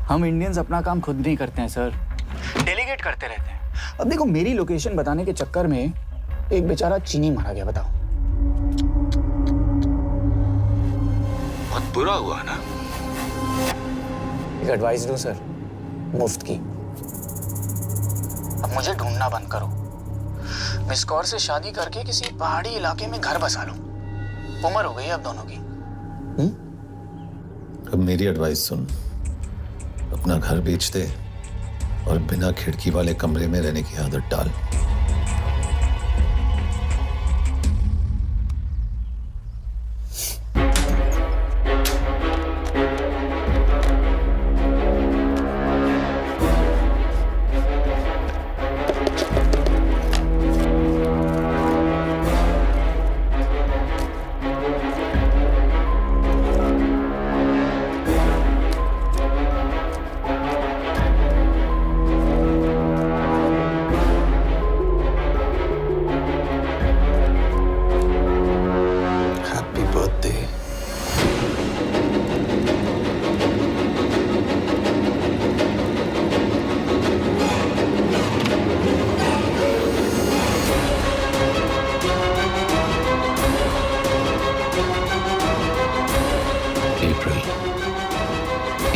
हम इंडियंस अपना काम खुद नहीं करते हैं सर, डेलीगेट करते रहते हैं। अब देखो मेरी लोकेशन बताने के चक्कर में एक बेचारा चीनी मारा गया, बताओ। बहुत बुरा हुआ ना? एक एडवाइस दो सर, मुफ्त की। अब मुझे ढूंढना बंद करो। मिस कौर से शादी करके किसी पहाड़ी इलाके में घर बसा लो। उम्र हो गई अब दोनों की। अब मेरी एडवाइस सुन, अपना घर बेच दे और बिना खिड़की वाले कमरे में रहने की आदत डाल।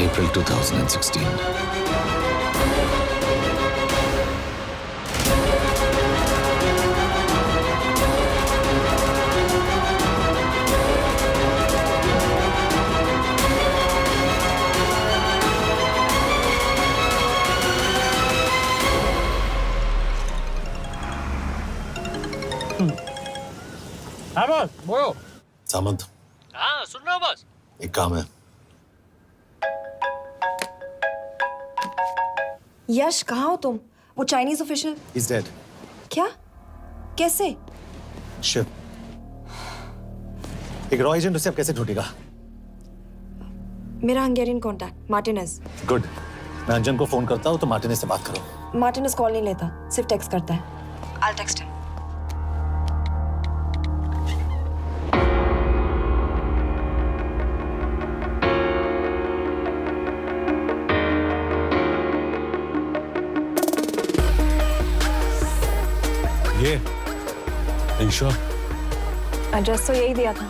April 2016. हाँ बॉस, बोलो। सामंत, हाँ सुन रहा हूँ बॉस। एक काम है। यश कहाँ हो तुम? वो चाइनीज ऑफिशियल। He's dead. क्या? कैसे? शिव, एक रॉ एजेंट उसे अब कैसे ढूंढेगा? मेरा हंगेरियन कॉन्टैक्ट मार्टिनेज। गुड, मैं अंजन को फोन करता हूँ तो मार्टिनेज से बात करो। मार्टिनेज कॉल नहीं लेता, सिर्फ टेक्स्ट करता है। I'll text him. ये sure? एड्रेस तो यही दिया था।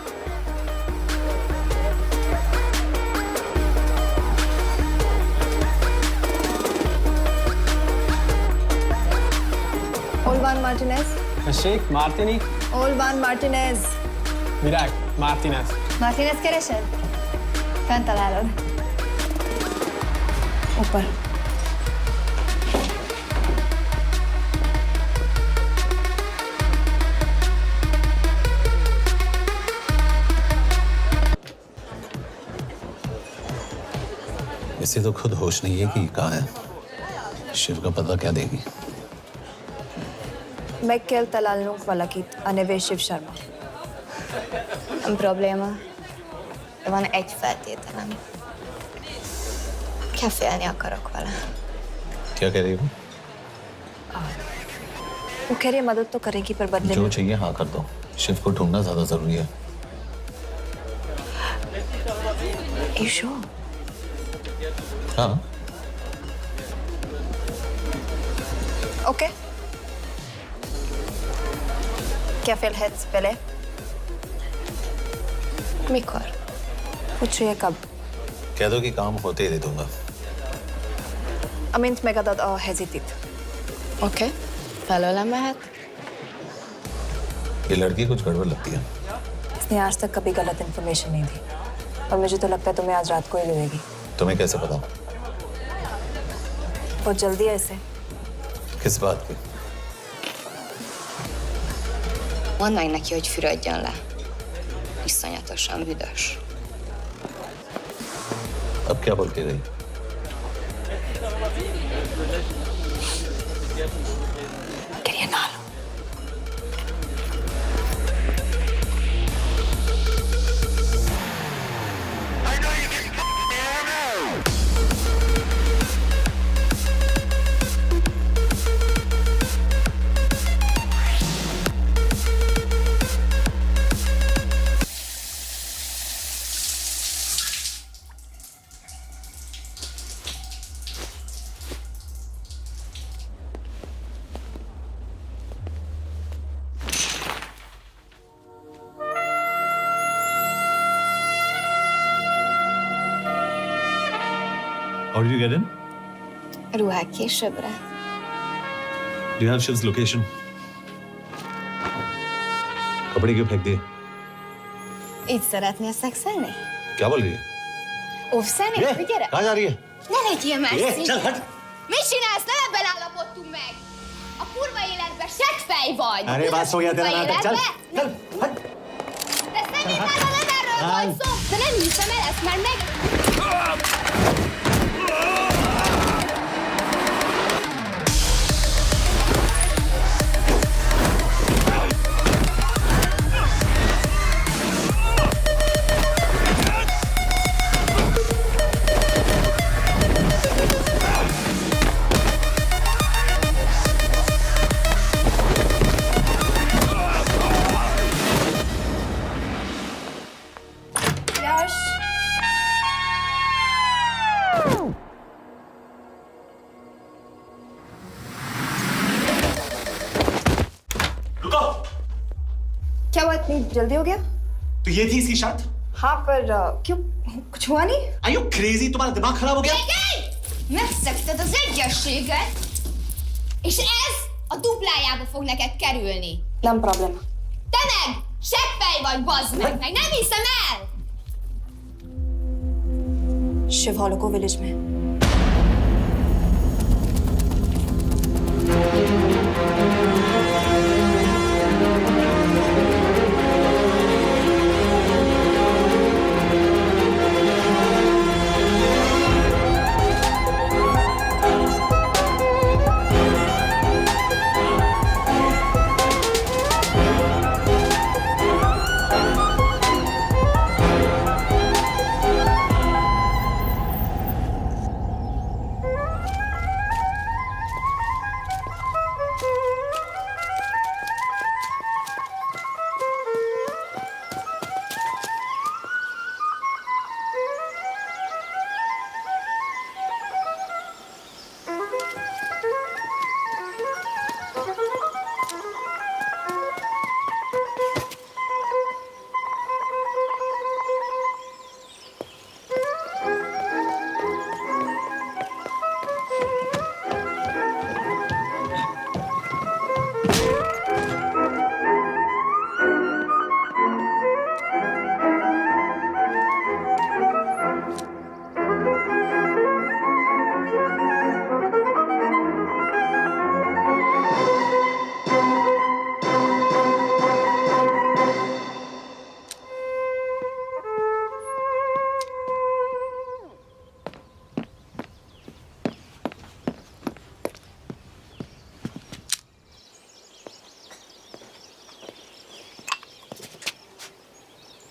Olvan Martinez. Sheikh Martini. Olvan Martinez. Virak Martinez. Martinez keresed? Fent találod. ऊपर। इसे तो खुद होश नहीं है कि कहाँ है। शिव का पता क्या देगी? Mekkel találnunk valakit, a neve Shiv Sharma. Nem probléma. De van egy feltételem. Kefélni akarok vele. क्या कह रही हो? वो कह रही है मदद तो करेगी पर बदले जो में चाहिए हाँ कर दो। शिव को ढूंढना ज्यादा जरूरी है। ईशो हाँ ओके क्या félhetsz vele? Mikor? पूछ रही है कब? कह दो कि काम होते ही दे दूंगा। Amint megadod a hezitit. Oké. Felőlem mehet? ये लड़की कुछ गड़बड़ लगती है। इसने आज तक कभी गलत इन्फॉर्मेशन नहीं दी और मुझे तो लगता है तुम्हें आज रात को ही मिलेगी। तुम्हें कैसे पता? बहुत जल्दी है इसे। किस बात की? Mondd meg neki, hogy fürödjön le. Iszonyatosan büdös. अब क्या बोल के गई? करिए नाल। How did you get in? Ruhák későbbre. Do you have Shiv's location? कपड़े क्यों फेंक दिए? Így szeretnél szexelni? क्या बोल रही है? Óvszerni? Gyere! कहाँ जा रही है? Ne legyél messzi! चल हट! Mit csinálsz? Nem ebben állapodtunk meg! A kurva életben seggfej vagy! अरे बात हो गया तेरा Kurva नाटक, चल! életben? चल हट! De szerintem nem erről volt szó! De nem hiszem el ezt, mert meg... यश रुको! क्या हुआ इतनी जल्दी हो गया? तो ये थी इसकी शर्त? हाँ पर क्यों कुछ हुआ नहीं? Are you crazy? तुम्हारा दिमाग खराब हो गया? Megszegted az egyességet, és ez a duplájába fog neked kerülni. Nem problema. Te meg seggfej vagy, bazd meg nem hiszem el! शिव हॉलोको विलेज में।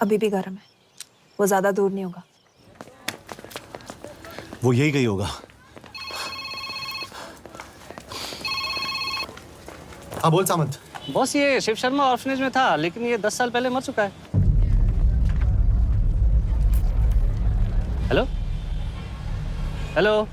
अभी भी गर्म है, वो ज्यादा दूर नहीं होगा। वो यही गई होगा। हाँ बोल सामंत। बॉस ये शिव शर्मा ऑर्फनेज में था, लेकिन ये 10 साल पहले मर चुका है। Hello hello.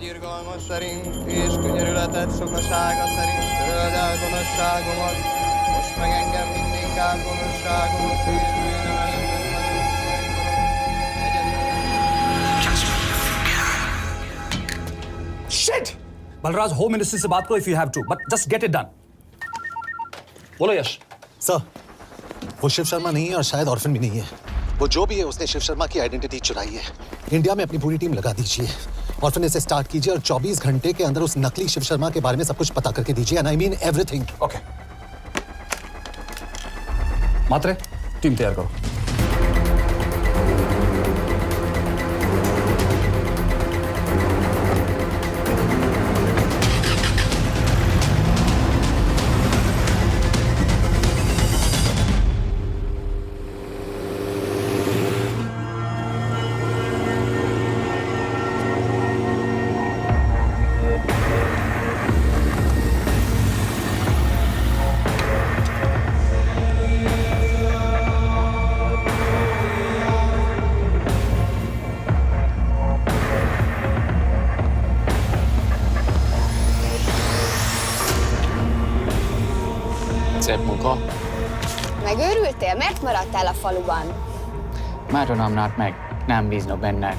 Irgalmas szerint és könyörületet sokasága szerint töröld el gonoszságomat, most meg engem mindinkább gonoszságomot Shit! Balraj, home ministry से बात करो if you have to, but just get it done. बोलो यश। सर, वो शिव शर्मा नहीं है और शायद ऑर्फन भी नहीं है। वो जो भी है उसने शिव शर्मा की आइडेंटिटी चुराई है। इंडिया में अपनी पूरी टीम लगा दीजिए, ऑर्फनेज से स्टार्ट कीजिए और 24 घंटे के अंदर उस नकली शिव शर्मा के बारे में सब कुछ पता करके दीजिए। And I mean everything. Okay. Matre, team तैयार करो। Szép munka. Megőrültél? Miért maradtál a faluban? Mert nem nárt meg, nem bíznak benned.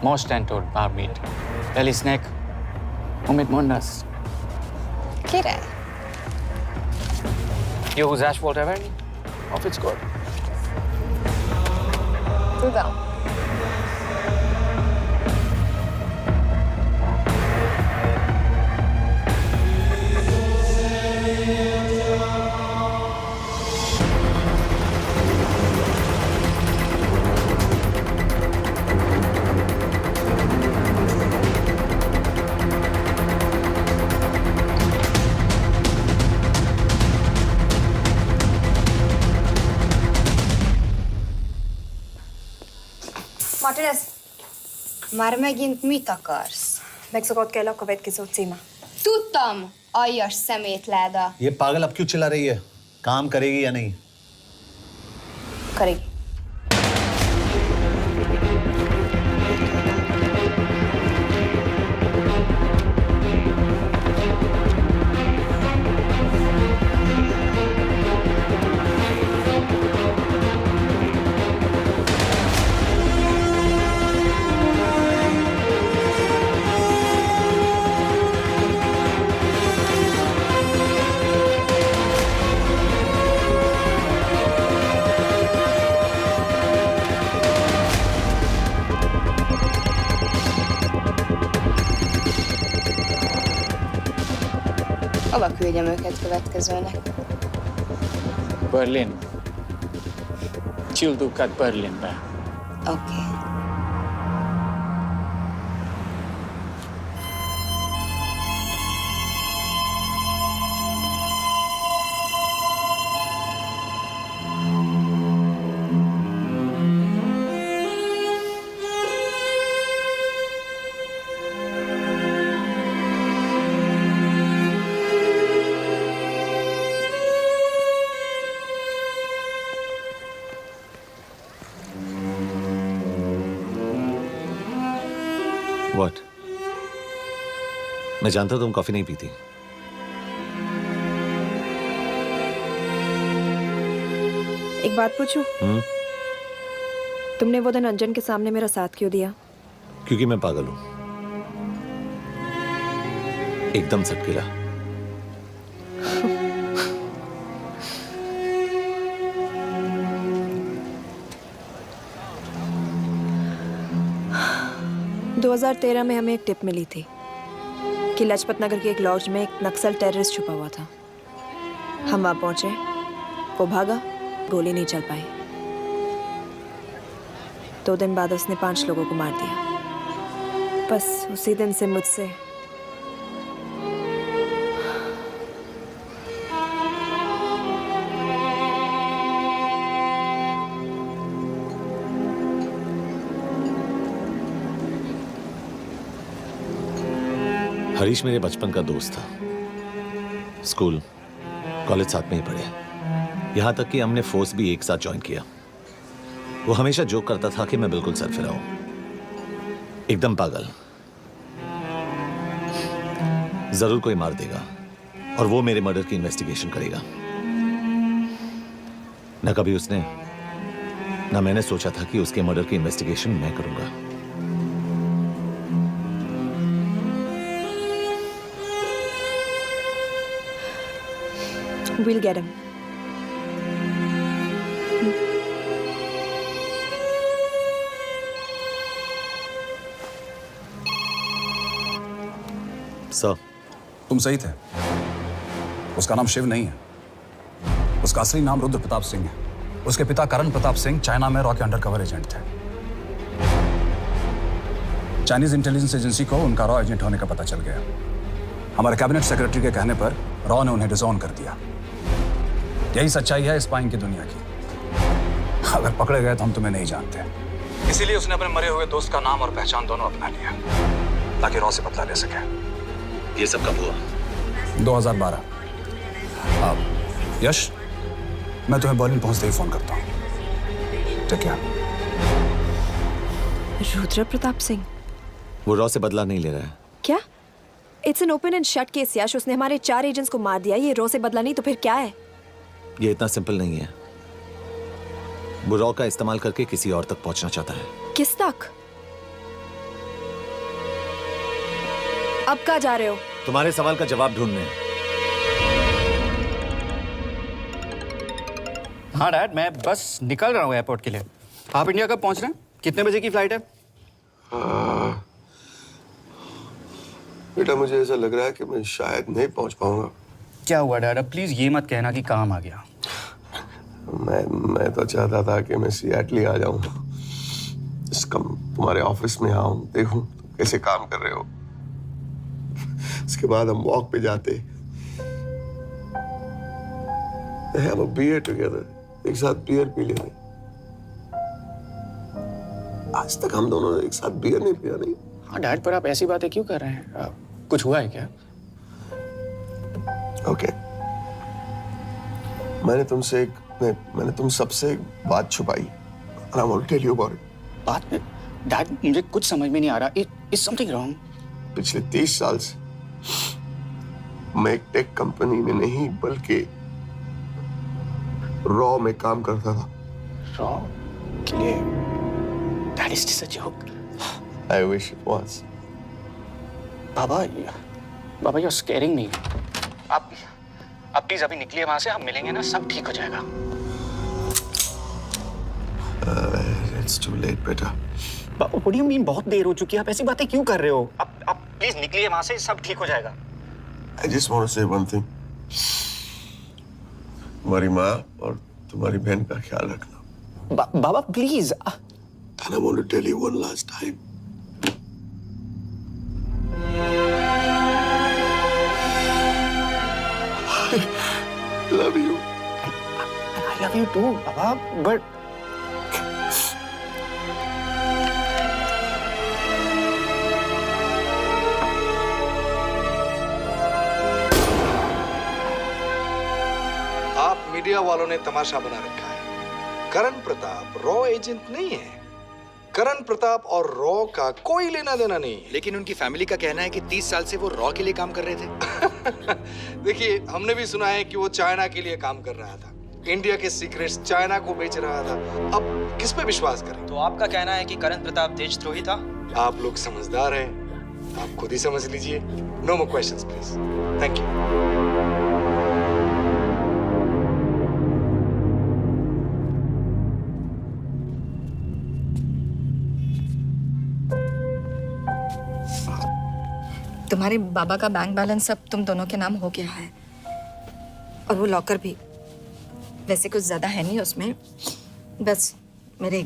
Mostantól bármit. Elisznek, amit mondasz. Király. Jó húzás volt everni? A fickód? Tudom. Martinez, Már megint mit akarsz? megszokott kell a következő címa. Tudtam, aljas szemétláda. ये पागल अब क्यों चिल्ला रही है? काम करेगी या नहीं? करेगी। Hova küldjem őket következőnek? Berlin. Küldőket Berlinbe. Oké. मैं जानता हूं तुम कॉफी नहीं पीती। एक बात पूछूं? तुमने वो दिन अंजन के सामने मेरा साथ क्यों दिया? क्योंकि मैं पागल हूं, एकदम सटकेला। – 2013 में हमें एक टिप मिली थी कि लाजपत नगर के एक लॉज में एक नक्सल टेररिस्ट छुपा हुआ था। हम वहां पहुंचे, वो भागा, गोली नहीं चल पाई। 2 दिन बाद उसने 5 लोगों को मार दिया। बस उसी दिन से मुझसे हरीश मेरे बचपन का दोस्त था। स्कूल, कॉलेज साथ में ही पढ़े। यहां तक कि हमने फोर्स भी एक साथ ज्वाइन किया। वो हमेशा जोक करता था कि मैं बिल्कुल सरफिरा हूं, एकदम पागल। जरूर कोई मार देगा और वो मेरे मर्डर की इन्वेस्टिगेशन करेगा। न कभी उसने, न मैंने सोचा था कि उसके मर्डर की इन्वेस्टिगेशन मैं करूंगा। We'll get him. सर, तुम सही थे। उसका नाम शिव नहीं है, उसका असली नाम रुद्र प्रताप सिंह है। उसके पिता करण प्रताप सिंह चाइना में रॉ के अंडरकवर एजेंट थे। चाइनीज इंटेलिजेंस एजेंसी को उनका रॉ एजेंट होने का पता चल गया। हमारे कैबिनेट सेक्रेटरी के कहने पर रॉ ने उन्हें डिसऑन कर दिया। यही सच्चाई है स्पाइंग की दुनिया की। अगर पकड़े गए तो हम तुम्हें नहीं जानते, इसीलिए उसने अपने मरे हुए दोस्त का नाम और पहचान दोनों अपना लिया ताकि रॉ से बदला ले सके। ये सब कब हुआ? 2012। अब यश, मैं तुम्हें बर्लिन पहुंचते ही फोन करता हूँ। ठीक है? रुद्र प्रताप सिंह वो रॉ से बदला नहीं ले रहा है। क्या? It's an open and shut case Yash. उसने हमारे 4 एजेंट्स को मार दिया। ये रॉ से बदला नहीं तो फिर क्या है? ये इतना सिंपल नहीं है। वो रॉ का इस्तेमाल करके किसी और तक पहुंचना चाहता है। किस तक? अब कहाँ जा रहे हो? तुम्हारे सवाल का जवाब ढूंढने। हाँ डैड, मैं बस निकल रहा हूँ एयरपोर्ट के लिए। आप इंडिया कब पहुंच रहे हैं? कितने बजे की फ्लाइट है? बेटा, मुझे ऐसा लग रहा है कि मैं शायद नहीं पहुंच पाऊंगा। क्या हुआ डैड? अब प्लीज ये मत कहना कि काम आ गया। मैं तो चाहता था कि मैं सिएटल आ जाऊं, तुम्हारे ऑफिस में आऊं, देखूं तुम कैसे काम कर रहे हो। उसके बाद हम वॉक पे जाते, have a beer together, एक साथ बियर पी लेते। आज तक हम दोनों ने एक साथ बियर नहीं पिया। नहीं? हाँ डैड, पर आप ऐसी बातें क्यों कर रहे हैं? कुछ हुआ है क्या? ओके, मैंने तुम सबसे एक बात छुपाई। And I want to tell you about it. बात में डैड मुझे कुछ समझ में नहीं आ रहा। Is something wrong? पिछले 30 साल से मैं एक टेक कंपनी में नहीं बल्कि रॉ में काम करता था। रॉ के लिए? That is just a joke. I wish it was. Baba you're scaring me. आप प्लीज अभी निकलिए वहां से, हम मिलेंगे ना, सब ठीक हो जाएगा। It's too late, बेटा। What do you mean बहुत देर हो चुकी है? आप ऐसी बातें क्यों कर रहे हो? आप प्लीज निकलिए वहां से, सब ठीक हो जाएगा। I just want to say one thing. तुम्हारी माँ और तुम्हारी बहन का ख्याल रखना। बाबा please. And I want to tell you one last time. I love you. I love you too, Baba, but आप मीडिया वालों ने तमाशा बना रखा है। करण प्रताप रॉ एजेंट नहीं है। करण प्रताप और रॉ का कोई लेना देना नहीं है। लेकिन उनकी फैमिली का कहना है कि 30 साल से वो रॉ के लिए काम कर रहे थे। देखिए, हमने भी सुना है कि वो चाइना के लिए काम कर रहा था, इंडिया के सीक्रेट्स चाइना को बेच रहा था। अब किस पे विश्वास करें? तो आपका कहना है कि करण प्रताप देशद्रोही था? आप लोग समझदार हैं, आप खुद ही समझ लीजिए। No more questions please. Thank you. तुम्हारे बाबा का बैंक बैलेंस अब तुम दोनों के नाम हो गया है, और वो लॉकर भी। वैसे कुछ ज्यादा है नहीं उसमें, बस मेरे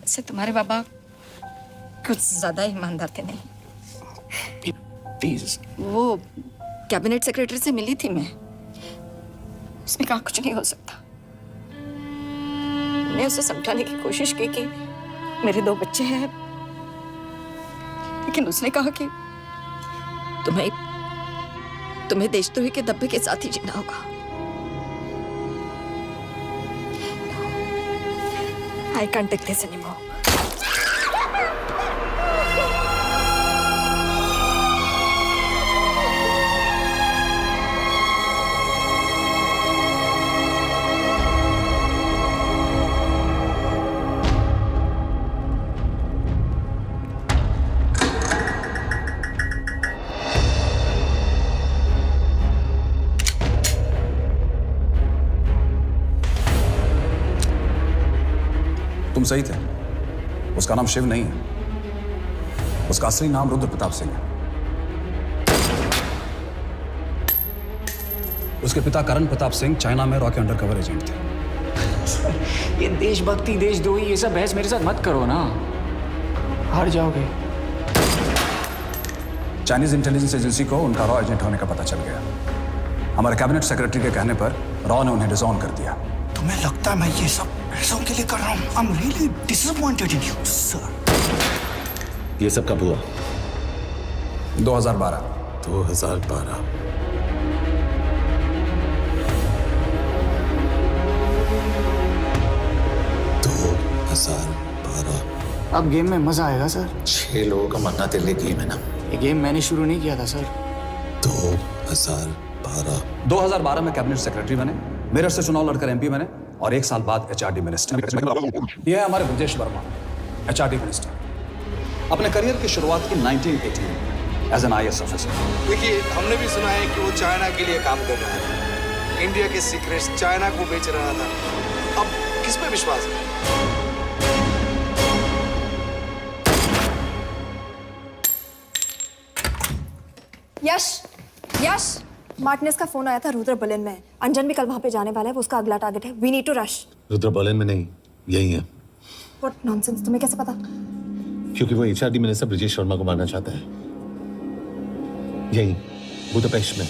से तुम्हारे बाबा कुछ ज्यादा ईमानदार थे नहीं। प्लीज। वो कैबिनेट सेक्रेटरी से मिली थी मैं, उसने कहा कुछ नहीं हो सकता। मैंने उसे समझाने की कोशिश की कि मेरे 2 बच्चे हैं, लेकिन उसने कहा कि तुम्हें देशद्रोही के दब्बे के साथ ही जीना होगा। I can't take this anymore. तुम सही थे, उसका नाम शिव नहीं है, उसका असली नाम रुद्र प्रताप सिंह है। उसके पिता करण प्रताप सिंह चाइना में रॉ के अंडरकवर एजेंट थे। ये देशभक्ति, देशद्रोही, ये सब बहस मेरे साथ मत करो ना, हार जाओगे। चाइनीज इंटेलिजेंस एजेंसी को उनका रॉ एजेंट होने का पता चल गया। हमारे कैबिनेट सेक्रेटरी के कहने पर रॉ ने उन्हें डिसऑन कर दिया। तुम्हें लगता है मैं ये सब पैसों के लिए कर रहा हूँ? I'm really disappointed in you, sir. ये सब कब हुआ? 2012। 2012। अब गेम में मजा आएगा सर। 6 लोगों का मरना तेरे लिए गेम है ना? ये गेम मैंने शुरू नहीं किया था सर। 2012। 2012 में कैबिनेट सेक्रेटरी बने, मेरठ से चुनाव लड़कर एमपी बने, और 1 साल बाद एचआरडी मिनिस्टर। यह है हमारे ब्रजेश वर्मा, एचआरडी मिनिस्टर। अपने करियर की शुरुआत की 1980 में एज एन IAS ऑफिसर। देखिए, हमने भी सुना है कि वो चाइना के लिए काम कर रहा था, इंडिया के सीक्रेट्स चाइना को बेच रहा था। अब किस पे विश्वास करें? यश, मार्टिनेस का फोन आया था, रुद्र बर्लिन में है। अंजन भी कल वहां पे जाने वाला है, वो उसका अगला टारगेट है। We need to rush. Rudra Berlin में नहीं, यही है। व्हाट नॉनसेंस, तुम्हें कैसे पता? क्योंकि वो एचआरडी मिनिस्टर ब्रजेश वर्मा को मारना चाहता है, यही बुदापेस्ट में।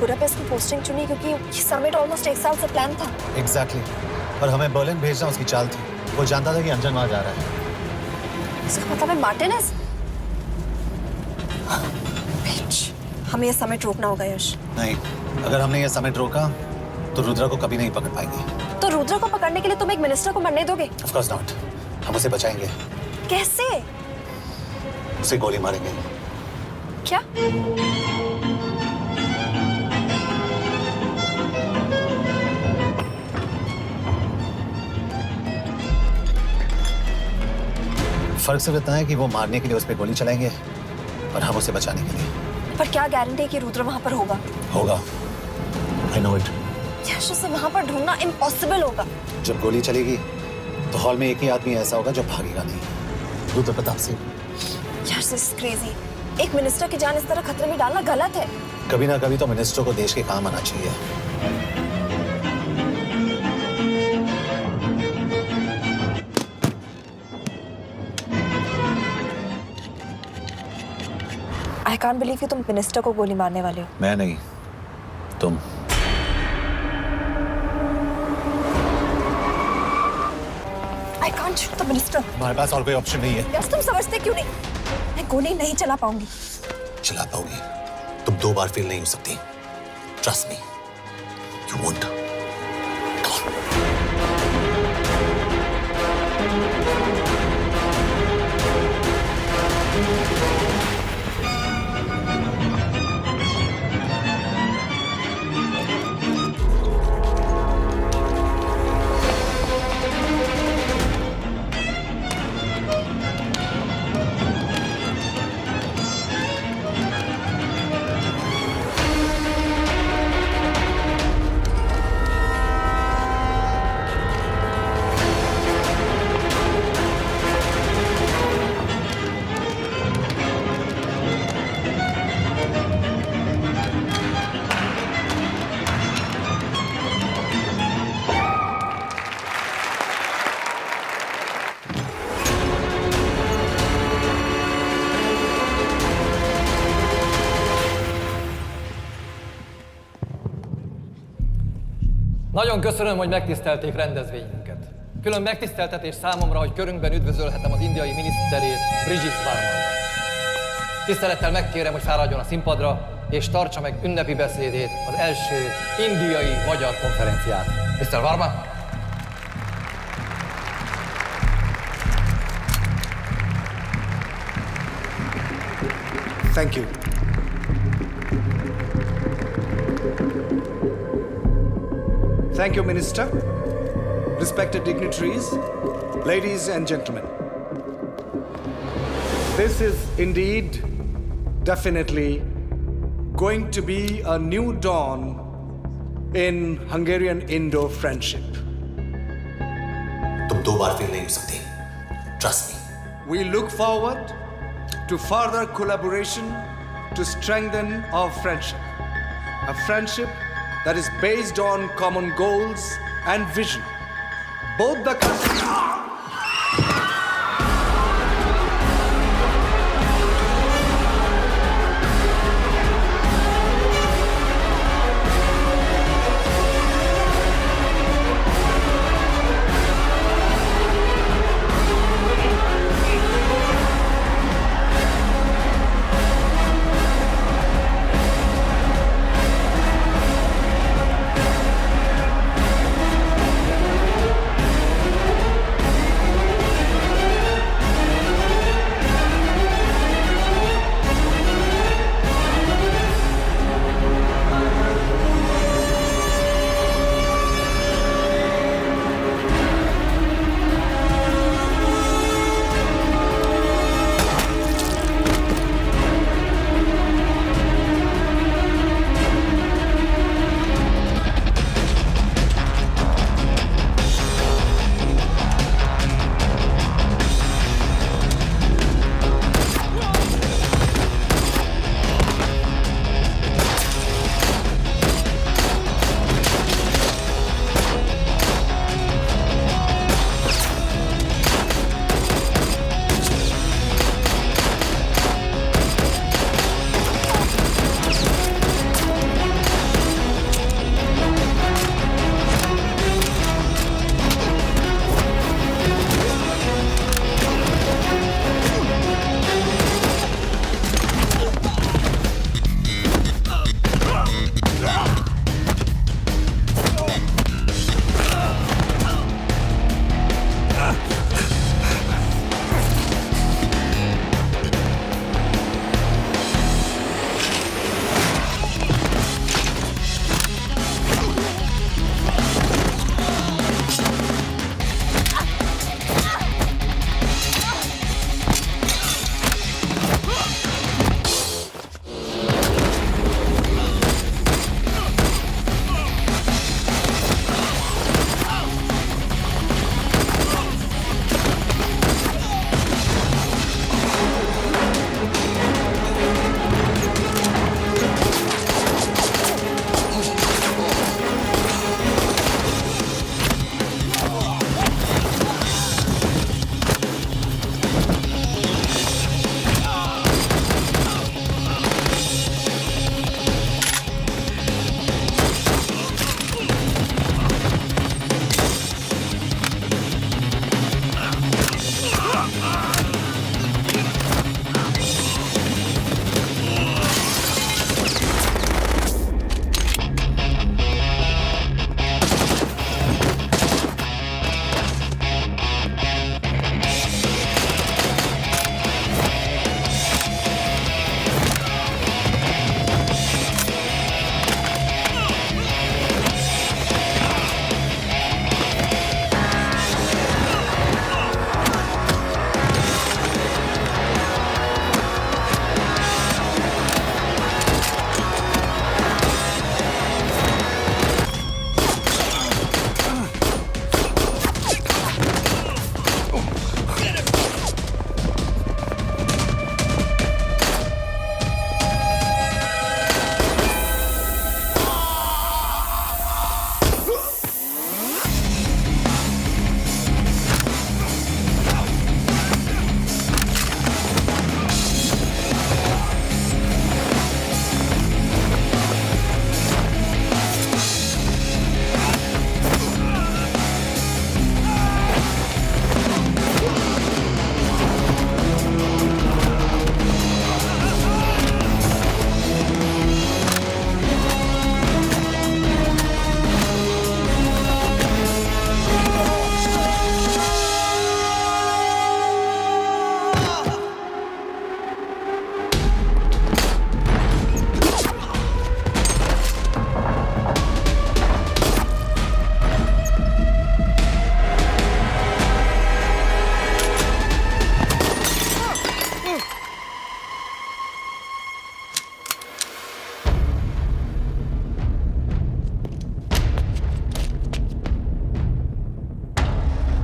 बुडापेस्ट की पोस्टिंग चुनी क्योंकि ये समिट ऑलमोस्ट 1 साल से प्लान था। एग्जैक्टली और हमें बर्लिन भेजना उसकी चाल थी। वो जानता था कि अंजन वहां जा रहा है। इसका मतलब है मार्टिनेज। हमें ये समिट रोकना होगा यश। नहीं, अगर हमने ये समिट रोका तो रुद्रा को कभी नहीं पकड़ पाएंगे। तो रुद्रा को पकड़ने के लिए तुम एक मिनिस्टर को मरने दोगे? Of course not. हम उसे बचाएंगे। कैसे? उसे गोली मारेंगे। क्या? फर्क सिर्फ इतना है कि वो मारने के लिए उस पर गोली चलाएंगे और हम उसे बचाने के लिए। पर क्या गारंटी है कि रुद्र वहां पर होगा? होगा। I know it. यश, उसे वहां पर ढूंढना इम्पॉसिबल होगा। जब गोली चलेगी तो हॉल में एक ही आदमी ऐसा होगा जो भागेगा नहीं। रुद्र प्रताप सिंह। यश, दिस इज क्रेजी। एक मिनिस्टर की जान इस तरह खतरे में डालना गलत है। कभी ना कभी तो मिनिस्टर को देश के काम आना चाहिए। I can't believe कि तुम मिनिस्टर को गोली मारने वाले हो। मैं नहीं, तुम। I can't shoot the minister। हमारे पास और कोई ऑप्शन नहीं है। यस, तुम समझते क्यों नहीं? मैं गोली नहीं चला पाऊंगी। चला पाओगी। तुम 2 बार फेल नहीं हो सकती। Trust me, you won't। Nagyon köszönöm, hogy megtisztelték rendezvényünket. Külön megtiszteltetés számomra, hogy körünkben üdvözölhetem az indiai miniszterét, Brigitte Varma. Tisztelettel megkérem, hogy fáradjon a színpadra, és tartsa meg ünnepi beszédét az első indiai-magyar konferenciát. Mr. Varma? Thank you. Thank you, Minister. Respected dignitaries, ladies and gentlemen. This is indeed, definitely, going to be a new dawn in Hungarian-Indo friendship. तुम 2 बार फेल नहीं हो सकती। Trust me. We look forward to further collaboration to strengthen our friendship. A friendship that is based on common goals and vision. Both the countries...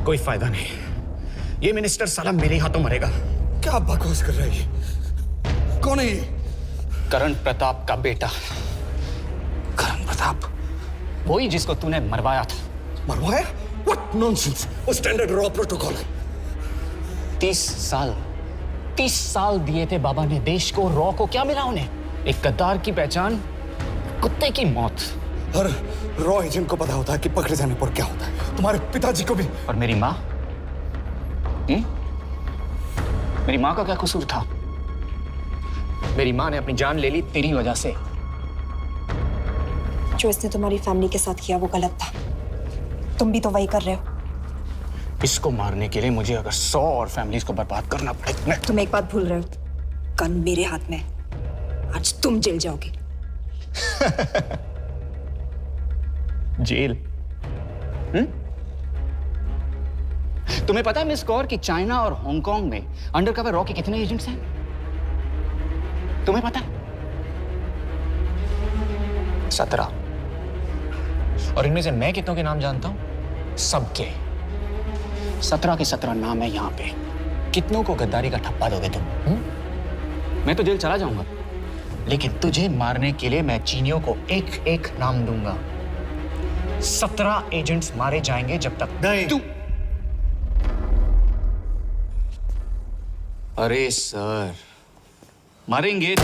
कोई फायदा नहीं, ये मिनिस्टर साला मेरे हाथों मरेगा। क्या बकवास कर रहा है ये? कौन है ये? करण प्रताप का बेटा। करण प्रताप? वही जिसको तूने मरवाया था। मरवाया? What nonsense! वो स्टैंडर्ड रॉ प्रोटोकॉल है। 30 साल दिए थे बाबा ने देश को, रॉ को क्या मिला उन्हें? एक गद्दार की पहचान, कुत्ते की मौत। हर रॉ एजेंट को पता होता है कि पकड़े जाने पर क्या होता है। तुम्हारे पिताजी को भी। और मेरी माँ? मेरी माँ का क्या कसूर था? मेरी माँ ने अपनी जान ले ली तेरी वजह से। जो इसने तुम्हारी फैमिली के साथ किया वो गलत था। तुम भी तो वही कर रहे हो। इसको मारने के लिए मुझे अगर 100 और फैमिलीज को बर्बाद करना पड़े। तुम एक बात भूल रहे हो, गन मेरे हाथ में है। आज तुम जेल जाओगे। जेल? तुम्हें पता है मिस कौर कि चाइना और हांगकांग में अंडरकवर रॉ के कितने एजेंट्स हैं? तुम्हें पता है? 17। और इनमें से मैं कितनों के नाम जानता हूं? सबके। 17 के 17 नाम है यहाँ पे। कितनों को गद्दारी का ठप्पा दोगे तुम? मैं तो जेल चला जाऊंगा, लेकिन तुझे मारने के लिए मैं चीनियों को एक एक नाम दूंगा। 17 एजेंट्स मारे जाएंगे जब तक नहीं। तू। अरे सर, मारेंगे।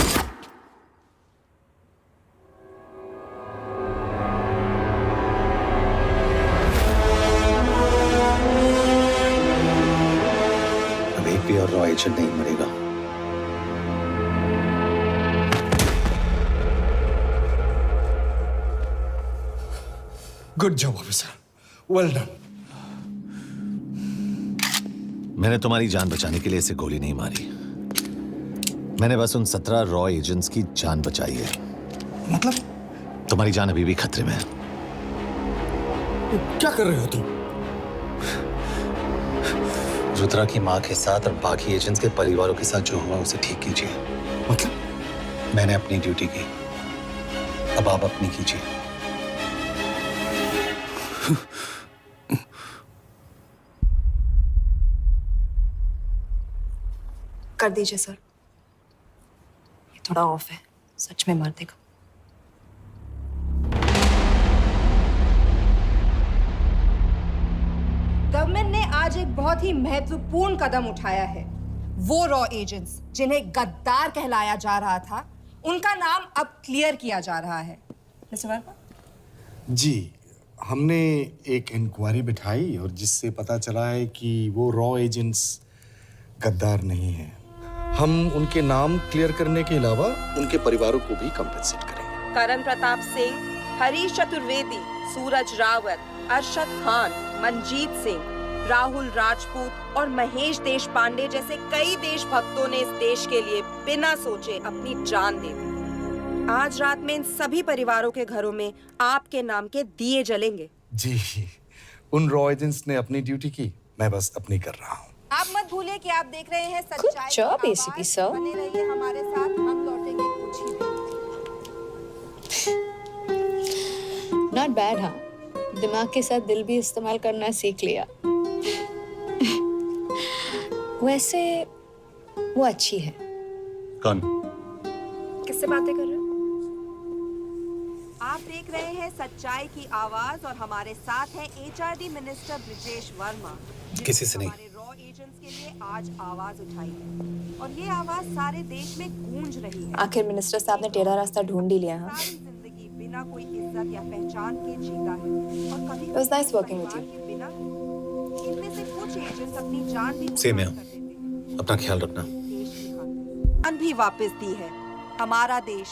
अब एक भी और रॉ एजेंट नहीं मरेगा। Good job officer, well done. मैंने तुम्हारी जान बचाने के लिए इसे गोली नहीं मारी। मैंने बस उन 17 रॉ एजेंट्स की जान बचाई है। मतलब? तुम्हारी जान अभी भी खतरे में है। क्या कर रहे हो तुम? रुद्रा की माँ के साथ और बाकी एजेंट्स के परिवारों के साथ जो हुआ उसे ठीक कीजिए। मतलब? मैंने अपनी ड्यूटी की, अब आप अपनी कीजिए। कर दीजिए सर, ये थोड़ा ऑफ है, सच में मार देगा। गवर्नमेंट ने आज एक बहुत ही महत्वपूर्ण कदम उठाया है। वो रॉ एजेंट्स जिन्हें गद्दार कहलाया जा रहा था, उनका नाम अब क्लियर किया जा रहा है। मिस्टर वर्मा? जी, हमने एक इंक्वायरी बिठाई और जिससे पता चला है कि वो रॉ एजेंट्स गद्दार नहीं हैं। हम उनके नाम क्लियर करने के अलावा उनके परिवारों को भी कंपेंसेट करेंगे। करण प्रताप सिंह, हरीश चतुर्वेदी, सूरज रावत, अरशद खान, मनजीत सिंह, राहुल राजपूत और महेश देशपांडे जैसे कई देशभक्तों ने इस देश के लिए बिना सोचे अपनी जान दे दी। आज रात में इन सभी परिवारों के घरों में आपके नाम के दिए जलेंगे। जी, उन रॉ एजेंट्स ने अपनी ड्यूटी की, मैं बस अपनी कर रहा हूँ। आप मत भूलिए कि आप देख रहे हैं सच्चाई की आवाज। ACP sir। बने रहिए हमारे साथ, हम लौटेंगे कुछ ही देर। Not bad. हाँ, दिमाग के साथ दिल भी इस्तेमाल करना सीख लिया। वैसे वो अच्छी है। कौन? किससे बातें कर रहे हो? आप देख रहे हैं सच्चाई की आवाज और हमारे साथ है HRD मिनिस्टर ब्रिजेश वर्मा। किसी से नहीं। हमारे रॉ एजेंट्स के लिए आज आवाज उठाई है और ये आवाज सारे देश में गूंज रही है। आखिर मिनिस्टर साहब ने टेढ़ा रास्ता ढूंढ ही लिया। हाँ, सारी जिंदगी बिना कोई इज्जत या पहचान के जीता है और कभी It was nice working with you। बिना इनमें से कुछ एजेंट्स अपनी जान भी सेम है। अपना ख्याल रखना। भी वापस दी है। हमारा देश